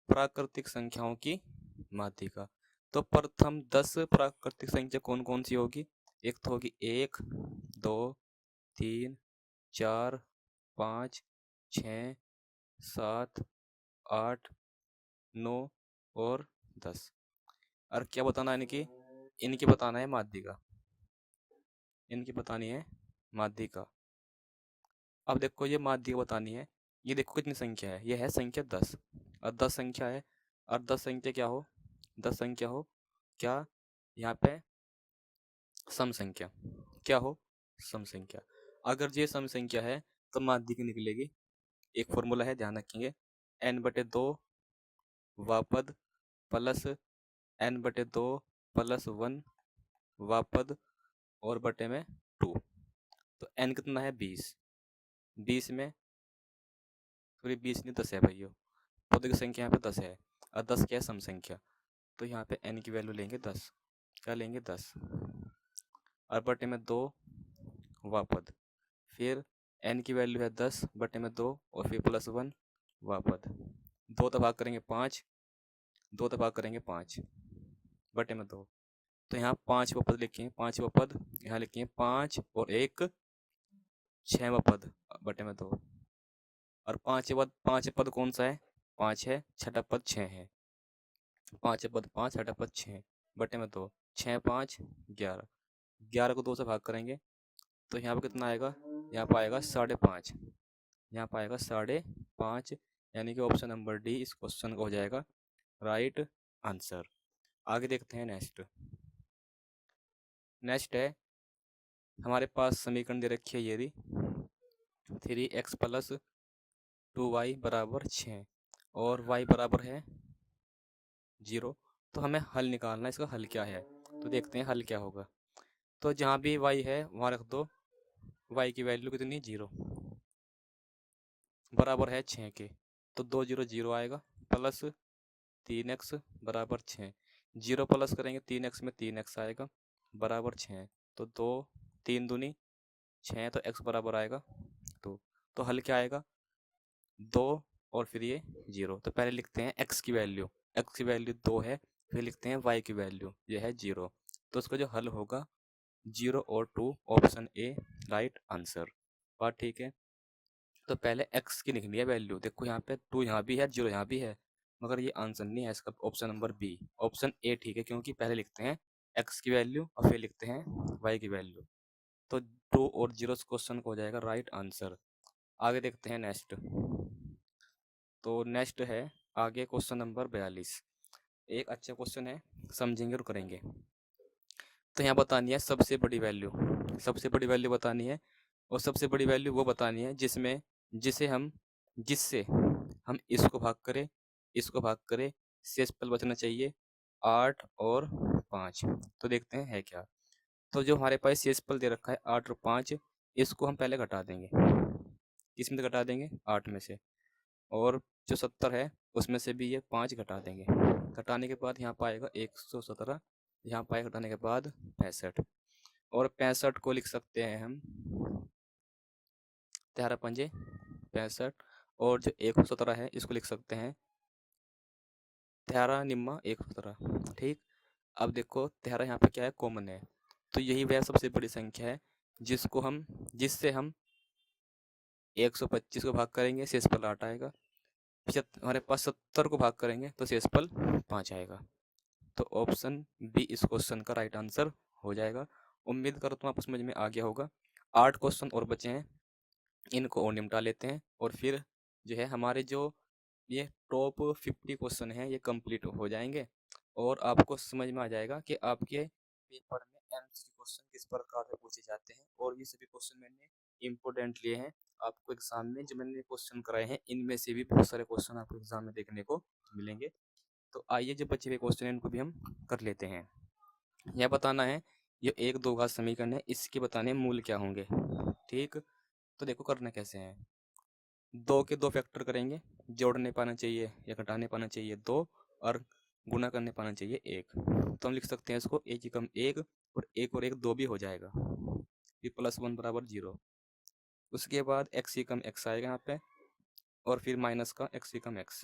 Speaker 1: प्राकृतिक संख्याओं की माध्यिका। तो प्रथम 10 प्राकृतिक संख्या कौन कौन सी होगी, एक तो होगी 1 2 3 4 5 6 7 8 9 और 10। और क्या बताना है इनकी बताना है माध्यिका, इनकी बतानी है माध्यिका। अब देखो ये माध्यिका बतानी है, ये देखो कितनी संख्या है, ये है संख्या 10 और 10 संख्या है। और 10 संख्या क्या हो, 10 संख्या हो क्या, यहाँ पे सम संख्या, क्या हो सम संख्या। अगर ये सम संख्या है तो माध्यिका निकलेगी, एक फॉर्मूला है ध्यान रखेंगे, n/2 वापद प्लस n/2 + 1 वापद और बटे में 2। तो n कितना है 20, 20 में पूरी 20 नहीं 10 है भाइयों, पदों की संख्या यहाँ पे 10 है और 10 क्या है सम संख्या। तो यहाँ पे n की वैल्यू लेंगे 10, क्या लेंगे 10 और बटे में 2 वापद, फिर n की वैल्यू है 10 बटे में 2 और फिर +1 वापद, 2 भाग करेंगे 5, 2 भाग करेंगे 5 बटे में 2। तो यहाँ 5 पद लिखे हैं, 5 पद यहाँ लिखे हैं 5 और 1 6 पद बटे में 2। और 5 पद कौन सा है, 5 है, छठा पद 6 है, 5 पद 5, छठा पद 6 बटे में 2, 6 5 11, 11 को 2 से भाग करेंगे तो यहाँ पे कितना आएगा, यहाँ पर आएगा 5.5, यहाँ पर आएगा 5.5, यानी कि ऑप्शन नंबर डी इस क्वेश्चन का हो जाएगा राइट आंसर। आगे देखते हैं नेक्स्ट है हमारे पास समीकरण दे रखी है यदि 3x + 2y = 6 और y बराबर है 0, तो हमें हल निकालना है, इसका हल क्या है। तो देखते हैं हल क्या होगा। तो जहाँ भी y है वहाँ रख दो y की वैल्यू कितनी 0 बराबर है 6 के, तो 2 0 0 आएगा प्लस 3x = 6, 0 प्लस करेंगे 3x में 3x आएगा बराबर 6, तो 2 3 दूनी 6, तो x बराबर आएगा 2। तो हल क्या आएगा 2 और फिर ये 0। तो पहले लिखते हैं x की वैल्यू 2 है, फिर लिखते हैं y की वैल्यू ये है 0। तो उसका जो हल होगा 0 और 2, ऑप्शन ए राइट आंसर। बात ठीक है। तो पहले x की लिखनी है वैल्यू, देखो यहाँ पे 2 यहाँ भी है 0 यहाँ भी है, मगर ये आंसर नहीं है इसका, option number B, option A ठीक है, क्योंकि पहले लिखते हैं x की वैल्यू और फिर लिखते हैं y की वैल्यू। तो 2 और 0 क्वेश्चन को हो जाएगा राइट आंसर। आगे देखते हैं नेक्स्ट। तो नेक्स्ट है आगे क्वेश्चन नंबर 42, एक अच्छा क्वेश्चन है, समझेंगे और करेंगे। तो यहाँ बतानी है सबसे बड़ी वैल्यू, सबसे बड़ी वैल्यू बतानी है, और सबसे बड़ी वैल्यू वो बतानी है जिससे हम इसको भाग करें, इसको भाग करें, शेषफल बचना चाहिए 8 और 5। तो देखते हैं है क्या। तो जो हमारे पास शेषफल दे रखा है 8 और 5, इसको हम पहले घटा देंगे, किस में से घटा देंगे 8 में से, और जो 70 है उसमें से भी ये 5 घटा देंगे। घटाने के बाद यहाँ पाएगा 117, यहाँ पाए घटाने के बाद 65, और 65 को लिख सकते हैं हम 13 पंजे 65, और जो 117 है इसको लिख सकते हैं 13 निम्मा 117। ठीक, अब देखो 13 यहाँ पे क्या है कॉमन है, तो यही वह सबसे बड़ी संख्या है जिससे हम 125 को भाग करेंगे शेषफल 8 आएगा, हमारे पास 70 को भाग करेंगे तो शेषफल 5 आएगा। तो ऑप्शन बी इस क्वेश्चन का राइट आंसर हो जाएगा। उम्मीद करो तुम आपको समझ में आ गया होगा। 8 क्वेश्चन और बचे हैं, इनको और निपटा लेते हैं और फिर जो है हमारे जो ये टॉप 50 क्वेश्चन हैं ये कंप्लीट हो जाएंगे और आपको समझ में आ जाएगा कि आपके पेपर में एमसीक्यू क्वेश्चन किस प्रकार से पूछे जाते हैं। और ये सभी क्वेश्चन मैंने इम्पोर्टेंट लिए हैं आपको एग्जाम में, जो मैंने क्वेश्चन कराए हैं इनमें से भी बहुत सारे क्वेश्चन आपको एग्जाम में देखने को मिलेंगे। तो आइए जो बचे हुए क्वेश्चन हैं इनको भी हम कर लेते हैं। यह बताना है ये एक दो घात समीकरण है, इसके बताने मूल क्या होंगे। ठीक, तो देखो करना कैसे है। दो के दो फैक्टर करेंगे, जोड़ने पाना चाहिए या घटाने पाना चाहिए दो, और गुणा करने पाना चाहिए एक। तो हम लिख सकते हैं इसको एक ही कम एक, और एक दो भी हो जाएगा, फिर +1 बराबर 0। उसके बाद एक्स ही कम एक्स आएगा यहाँ पे, और फिर माइनस का एक्स ही कम एक्स,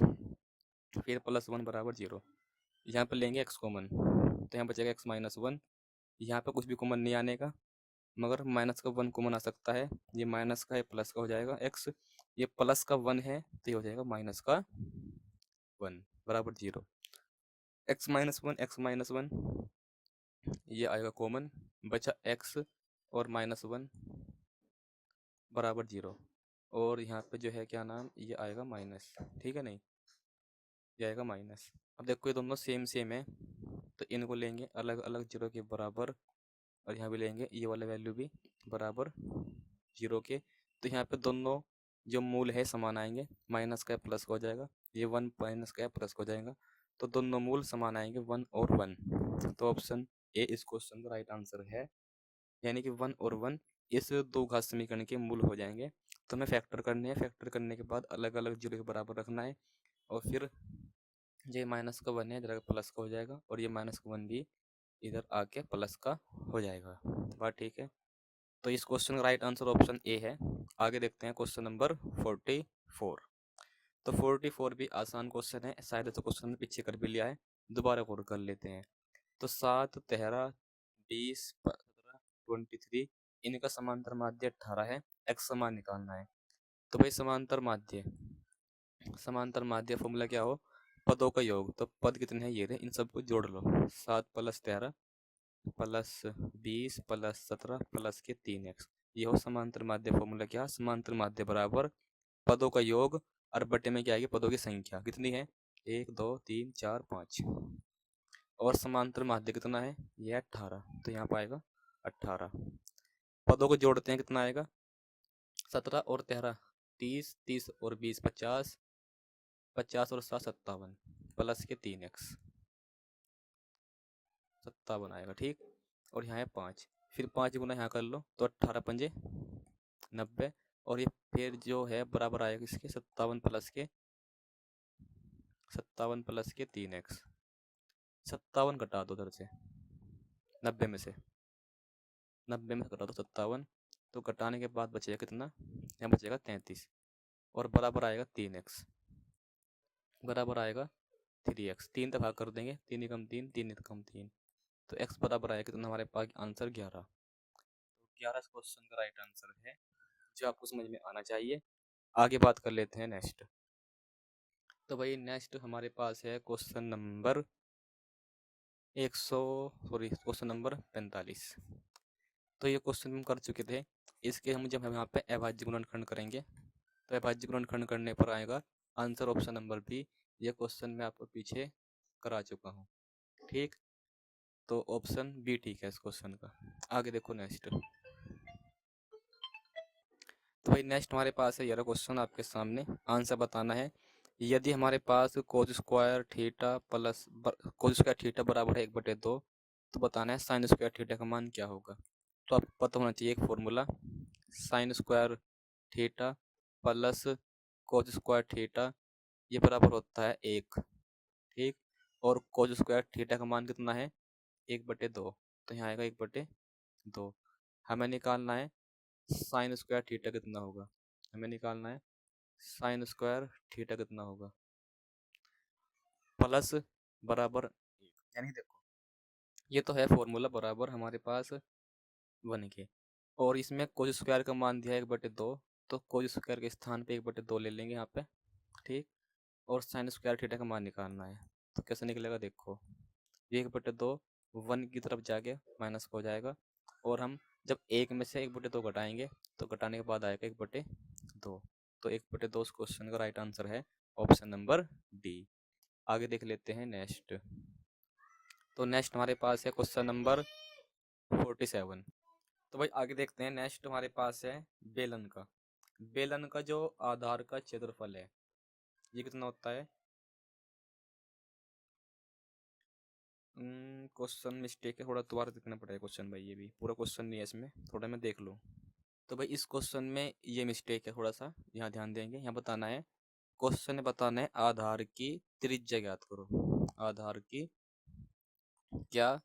Speaker 1: फिर +1 बराबर 0। यहाँ पे लेंगे एक्स कॉमन, तो यहाँ बचेगा x-1। यहाँ पे कुछ भी कॉमन नहीं आने का, मगर माइनस का 1 कॉमन आ सकता है। ये माइनस का है, प्लस का हो जाएगा x, ये प्लस का 1 है तो ये हो जाएगा माइनस का 1 बराबर 0। x-1 ये आएगा कॉमन, बचा x और -1 बराबर 0। और यहाँ पे जो है क्या नाम, ये आएगा माइनस, ठीक है नहीं, ये आएगा माइनस। अब देखो ये दोनों सेम सेम है तो इनको लेंगे अलग अलग 0 के बराबर, और यहाँ भी लेंगे ये वाला वैल्यू भी बराबर 0 के। तो यहाँ पे दोनों जो मूल है समान आएंगे, माइनस का प्लस का हो जाएगा, ये 1 माइनस का प्लस का हो जाएगा, तो दोनों मूल समान आएंगे 1 और 1। तो ऑप्शन ए इस क्वेश्चन का राइट आंसर है, यानी कि 1 और 1 इस दो घात समीकरण के मूल हो जाएंगे। तो हमें फैक्टर करने हैं, फैक्टर करने के बाद अलग अलग 0 के बराबर रखना है, और फिर ये माइनस का 1 है इधर प्लस का हो जाएगा, और ये माइनस का 1 भी इधर आके प्लस का हो जाएगा। बात ठीक है। तो इस क्वेश्चन का राइट आंसर ऑप्शन ए है। आगे देखते हैं क्वेश्चन नंबर 44। तो 44 भी आसान क्वेश्चन है, शायद तो क्वेश्चन पीछे कर भी लिया है, दोबारा गौर कर लेते हैं। तो 7, 13, 20, 15, 23, इनका समांतर माध्य 18 है, x समान निकालना है। तो भाई समांतर माध्य फॉर्मूला क्या हो, पदों का योग। तो पद कितने हैं ये रहे, इन सबको जोड़ लो, 7 + 13 + 20 + 17 प्लस के 3x, ये हो समांतर माध्य फॉर्मूला। क्या, समांतर माध्य बराबर पदों का योग, और बटे में क्या आएगी, पदों की संख्या कितनी है, 1 2 3 4 5, और समांतर माध्य कितना है, ये 18, तो यहाँ पर आएगा 18। पदों को जोड़ते हैं, कितना आएगा, 17 और 13 30, 30 और 20 50, 50 और 7 57 प्लस के 3x, 57 आएगा, ठीक। और यहाँ है 5, फिर 5 गुना यहाँ कर लो, तो 18 पंजे 90, और ये फिर जो है बराबर आएगा इसके 57 प्लस के 3x। 57 घटा दो उधर से, 90 में से, 90 में से घटा दो 57, तो घटाने के बाद बचेगा कितना, यहाँ बचेगा 33, और बराबर आएगा 3x, बराबर आएगा 3x। 3 दफा कर देंगे, 3 एकम 3, 3 एकम 3, तो x बराबर आएगा कितना, हमारे पास आंसर 11। तो 11 क्वेश्चन का राइट आंसर है, जो आपको समझ में आना चाहिए। आगे बात कर लेते हैं नेक्स्ट। तो भाई नेक्स्ट हमारे पास है क्वेश्चन नंबर 45। तो ये क्वेश्चन हम कर चुके थे, इसके हम जब हम यहाँ पे अभाज्य गुणनखंड करेंगे, तो अभाज्य गुणनखंड करने पर आएगा आंसर ऑप्शन नंबर बी। ये क्वेश्चन मैं आपको पीछे करा चुका हूँ, ठीक। तो ऑप्शन बी ठीक है इस क्वेश्चन का। आगे देखो नेक्स्ट। तो भाई नेक्स्ट हमारे पास है ये क्वेश्चन आपके सामने, आंसर बताना है। यदि हमारे पास cos square theta plus cos square theta बराबर है 1/2, तो बताना है साइन स्क्वायर थीटा का मान क्या होगा। तो आपको पता होना चाहिए एक formula, sine square theta plus cos square theta ये बराबर होता है 1, ठीक। और कोस स्क्वायर थीटा का मान कितना है, 1/2, तो यहाँ आएगा 1/2। हमें निकालना है साइन स्क्वायर थीटा कितना होगा, हमें निकालना है साइन स्क्वायर थीटा कितना होगा, प्लस बराबर 1। यानी देखो ये तो है फॉर्मूला बराबर हमारे पास 1 के, और इसमें कोस स्क्वायर का मान दिया है 1/2, तो कोस स्क्वायर के स्थान पे 1/2 ले लेंगे यहाँ पे, ठीक। और साइन स्क्वायर थीटा का मान निकालना है, तो कैसे निकलेगा देखो, 1/2 1 की तरफ जाके माइनस हो जाएगा, और हम जब 1 में से 1/2 घटाएंगे तो घटाने के बाद आएगा 1/2। तो 1/2 उस क्वेश्चन का राइट आंसर है ऑप्शन नंबर डी। आगे देख लेते हैं नेक्स्ट। तो नेक्स्ट हमारे पास है क्वेश्चन नंबर 47। तो भाई आगे देखते हैं। नेक्स्ट हमारे पास है बेलन का। बेलन का जो आधार का क्षेत्रफल है ये कितना होता है? क्वेश्चन मिस्टेक है, थोड़ा दोबारा देखना पड़ेगा क्वेश्चन भाई, ये भी पूरा क्वेश्चन नहीं है इसमें, थोड़ा मैं देख लूँ। तो भाई इस क्वेश्चन में ये मिस्टेक है थोड़ा सा, यहाँ ध्यान देंगे। यहाँ बताना है, क्वेश्चन में बताना है आधार की त्रिज्या ज्ञात करो। आधार की क्या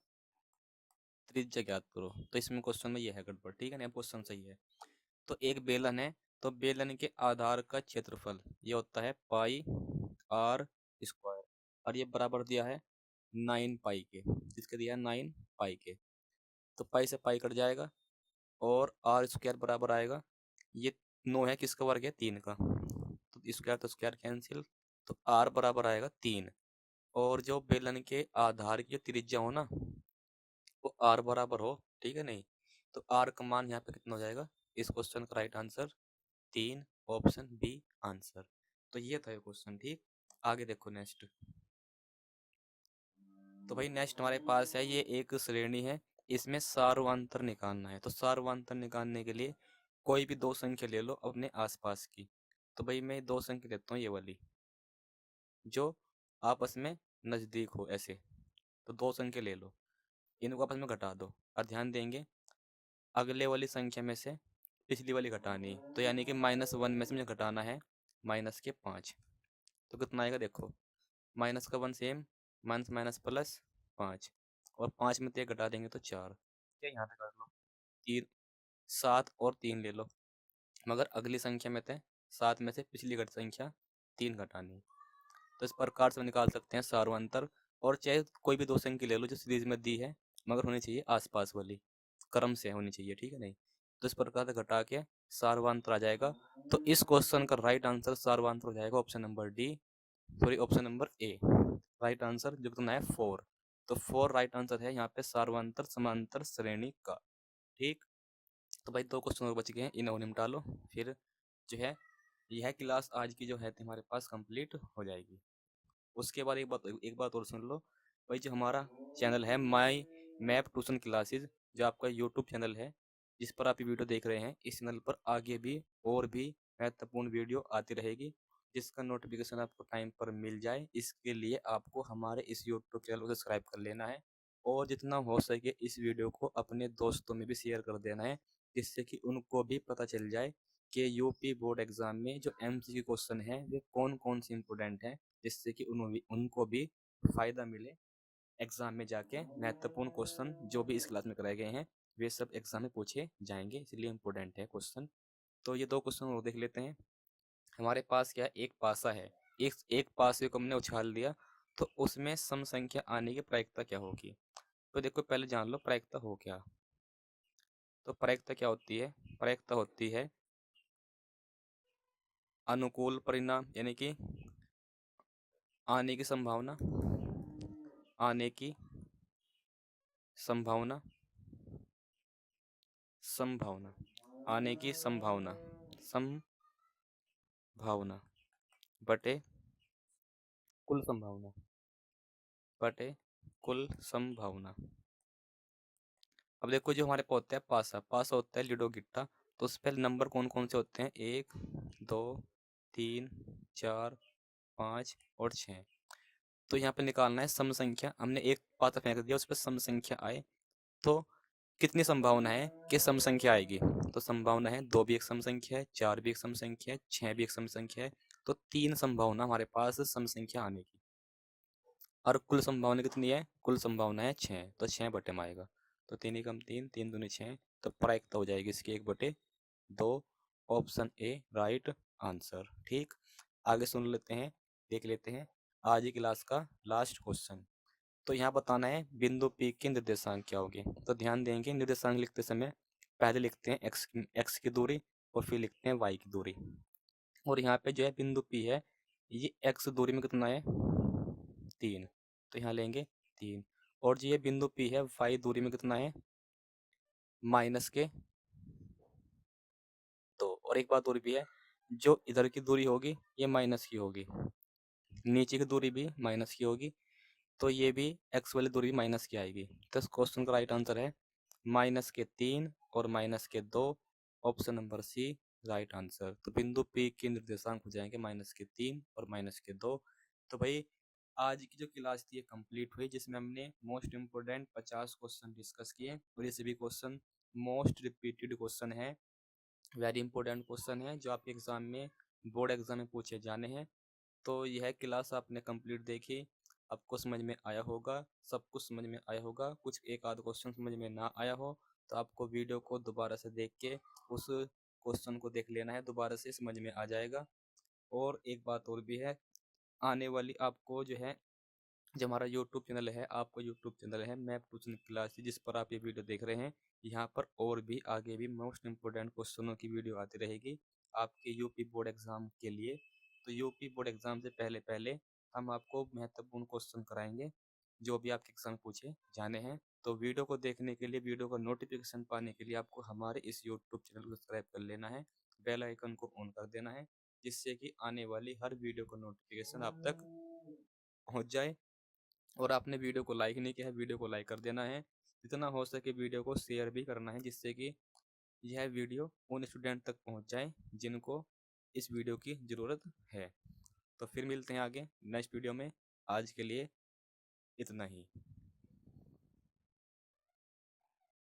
Speaker 1: त्रिज्या ज्ञात करो। तो इसमें क्वेश्चन में ये है गड़बड़, ठीक है ना? क्वेश्चन सही है। तो एक बेलन है, तो बेलन के आधार का क्षेत्रफल ये होता है पाई आर स्क्वायर, और ये बराबर दिया है 9 पाई के। किसके दिया है? 9 पाई के। तो पाई से पाई कट जाएगा, और आर स्क्वायर बराबर आएगा, ये 9 है, किसका वर्ग है? 3 का। तो स्क्वायर तो स्क्वायर कैंसिल, तो आर बराबर आएगा 3। और जो बेलन के आधार की जो त्रिज्या हो ना, वो आर बराबर हो, ठीक है नहीं? तो आर का मान यहाँ पे कितना हो जाएगा? इस क्वेश्चन का right answer 3, option B answer. तो ये था ये क्वेश्चन, ठीक। आगे देखो नेक्स्ट। तो भाई नेक्स्ट हमारे पास है, ये एक श्रेणी है, इसमें सार्वंतर निकालना है। तो सार्वंतर निकालने के लिए कोई भी दो संख्या ले लो अपने आसपास की। तो भाई मैं दो संख्या लेता हूँ, ये वाली जो आपस में नज़दीक हो ऐसे। तो दो संख्या ले लो, इनको आपस में घटा दो, और ध्यान देंगे अगले वाली संख्या में से पिछली वाली घटानी है। तो यानी कि -1 में से मुझे घटाना है -5। तो कितना आएगा देखो, माइनस का 1 सेम, माइनस माइनस प्लस 5, और 5 में 1 घटा देंगे तो 4। क्या यहाँ पे कर लो, 3 7 और 3 ले लो, मगर अगली संख्या में थे 7 में से पिछली घट संख्या 3 घटानी। तो इस प्रकार से निकाल सकते हैं सार्वंतर। और चाहे कोई भी दो संख्या ले लो जो सीरीज में दी है, मगर होनी चाहिए आसपास वाली, क्रम से होनी चाहिए, ठीक है नहीं? तो इस प्रकार से घटा के सार्वंतर आ जाएगा। तो इस क्वेश्चन का राइट आंसर सार्वंतर हो जाएगा option number D, sorry option number A. Right answer जो कितना है 4। तो 4 राइट आंसर है यहाँ पे सार्वंतर समांतर श्रेणी का, ठीक। तो भाई दो क्वेश्चन और बच गए हैं, इन्हें निपटा लो, फिर जो है यह क्लास आज की जो है हमारे पास कंप्लीट हो जाएगी। उसके बाद एक बात और सुन लो भाई, जो हमारा चैनल है माई मैप ट्यूशन क्लासेस, जो आपका यूट्यूब चैनल है जिस पर आप ये वीडियो देख रहे हैं, इस चैनल पर आगे भी और भी महत्वपूर्ण वीडियो आती रहेगी, जिसका नोटिफिकेशन आपको टाइम पर मिल जाए। इसके लिए आपको हमारे इस यूट्यूब चैनल को सब्सक्राइब कर लेना है, और जितना हो सके इस वीडियो को अपने दोस्तों में भी शेयर कर देना है, जिससे कि उनको भी पता चल जाए कि यूपी बोर्ड एग्जाम में जो एमसीक्यू क्वेश्चन है वे कौन कौन से इंपॉर्टेंट हैं, जिससे कि उनको भी फ़ायदा मिले। एग्ज़ाम में जाके महत्वपूर्ण क्वेश्चन जो भी इस क्लास में कराए गए हैं वे सब एग्ज़ाम में पूछे जाएंगे, इसलिए इम्पोर्टेंट है क्वेश्चन। तो ये दो क्वेश्चन और देख लेते हैं। हमारे पास क्या है, एक पासा है, एक पासे को हमने उछाल दिया, तो उसमें सम संख्या आने की प्रायिकता क्या होगी? तो देखो पहले जान लो प्रायिकता हो क्या। तो प्रायिकता क्या होती है? प्रायिकता होती है अनुकूल परिणाम, यानी कि आने की संभावना, आने की संभावना, संभावना, आने की संभावना, संभावना बटे कुल संभावना, बटे कुल संभावना। अब देखो जो हमारे पास होता है पासा, पासा होता है लूडो गिट्टा। तो उस पर नंबर कौन कौन से होते हैं? 1 2 3 4 5 और 6। तो यहाँ पे निकालना है सम संख्या। हमने एक पासा फेंक दिया, उस पर सम संख्या आए, तो कितनी संभावना है कि सम संख्या आएगी? तो संभावना है 2 भी एक सम संख्या है, 4 भी एक सम संख्या है, 6 भी एक सम संख्या है। तो 3 संभावना हमारे पास सम संख्या आने की। और कुल संभावना कितनी है? कुल संभावना है 6, तो 6 बटे में आएगा। तो 3 एकम 3, 3 दूनी 6, तो प्रायिकता हो जाएगी इसकी 1/2। ऑप्शन ए राइट आंसर, ठीक। आगे सुन लेते हैं, देख लेते हैं आज की क्लास का लास्ट क्वेश्चन। तो यहाँ बताना है बिंदु पी की निर्देशांक क्या होगी। तो ध्यान देंगे निर्देशांक लिखते समय पहले लिखते हैं एक्स की दूरी, और फिर लिखते हैं वाई की दूरी। और यहाँ पे जो है बिंदु पी है, ये एक्स दूरी में कितना है? 3। तो यहाँ लेंगे 3, और जो ये बिंदु P है y दूरी में कितना है, माइनस के 2। और एक बात और भी है, जो इधर की दूरी होगी ये माइनस की होगी, नीचे की दूरी भी माइनस की होगी, तो ये भी x वाली दूरी माइनस की आएगी। तो इस क्वेश्चन का राइट आंसर है -3 और -2, option number C right answer. तो बिंदु P के निर्देशांक हो जाएंगे -3 और -2। तो भाई आज की जो क्लास थी ये कंप्लीट हुई, जिसमें हमने मोस्ट इम्पोर्टेंट 50 क्वेश्चन डिस्कस किए, और ये सभी क्वेश्चन मोस्ट रिपीटेड क्वेश्चन है, वेरी इंपॉर्टेंट क्वेश्चन है जो आपके एग्जाम में, बोर्ड एग्जाम में पूछे जाने हैं। तो यह क्लास आपने कंप्लीट देखी, आपको समझ में आया होगा, सब कुछ समझ में आया होगा। कुछ एक आध क्वेश्चन समझ में ना आया हो तो आपको वीडियो को दोबारा से देख के उस क्वेश्चन को देख लेना है, दोबारा से समझ में आ जाएगा। और एक बात और भी है, आने वाली आपको जो है, जो हमारा यूट्यूब चैनल है, आपको यूट्यूब चैनल है मैप ट्यूशन क्लास, जिस पर आप ये वीडियो देख रहे हैं, यहाँ पर और भी आगे भी मोस्ट इम्पोर्टेंट क्वेश्चनों की वीडियो आती रहेगी आपके यूपी बोर्ड एग्जाम के लिए। तो यूपी बोर्ड एग्जाम से पहले पहले हम आपको महत्वपूर्ण क्वेश्चन कराएंगे जो भी आपके एग्जाम में पूछे जाने हैं। तो वीडियो को देखने के लिए, वीडियो का नोटिफिकेशन पाने के लिए आपको हमारे इस यूट्यूब चैनल को सब्सक्राइब कर लेना है, बेल आइकन को ऑन कर देना है, जिससे कि आने वाली हर वीडियो का नोटिफिकेशन आप तक पहुँच जाए। और आपने वीडियो को लाइक नहीं किया है, वीडियो को लाइक कर देना है, जितना हो सके वीडियो को शेयर भी करना है, जिससे कि यह वीडियो उन स्टूडेंट तक पहुंच जाए जिनको इस वीडियो की ज़रूरत है। तो फिर मिलते हैं आगे नेक्स्ट वीडियो में, आज के लिए इतना ही।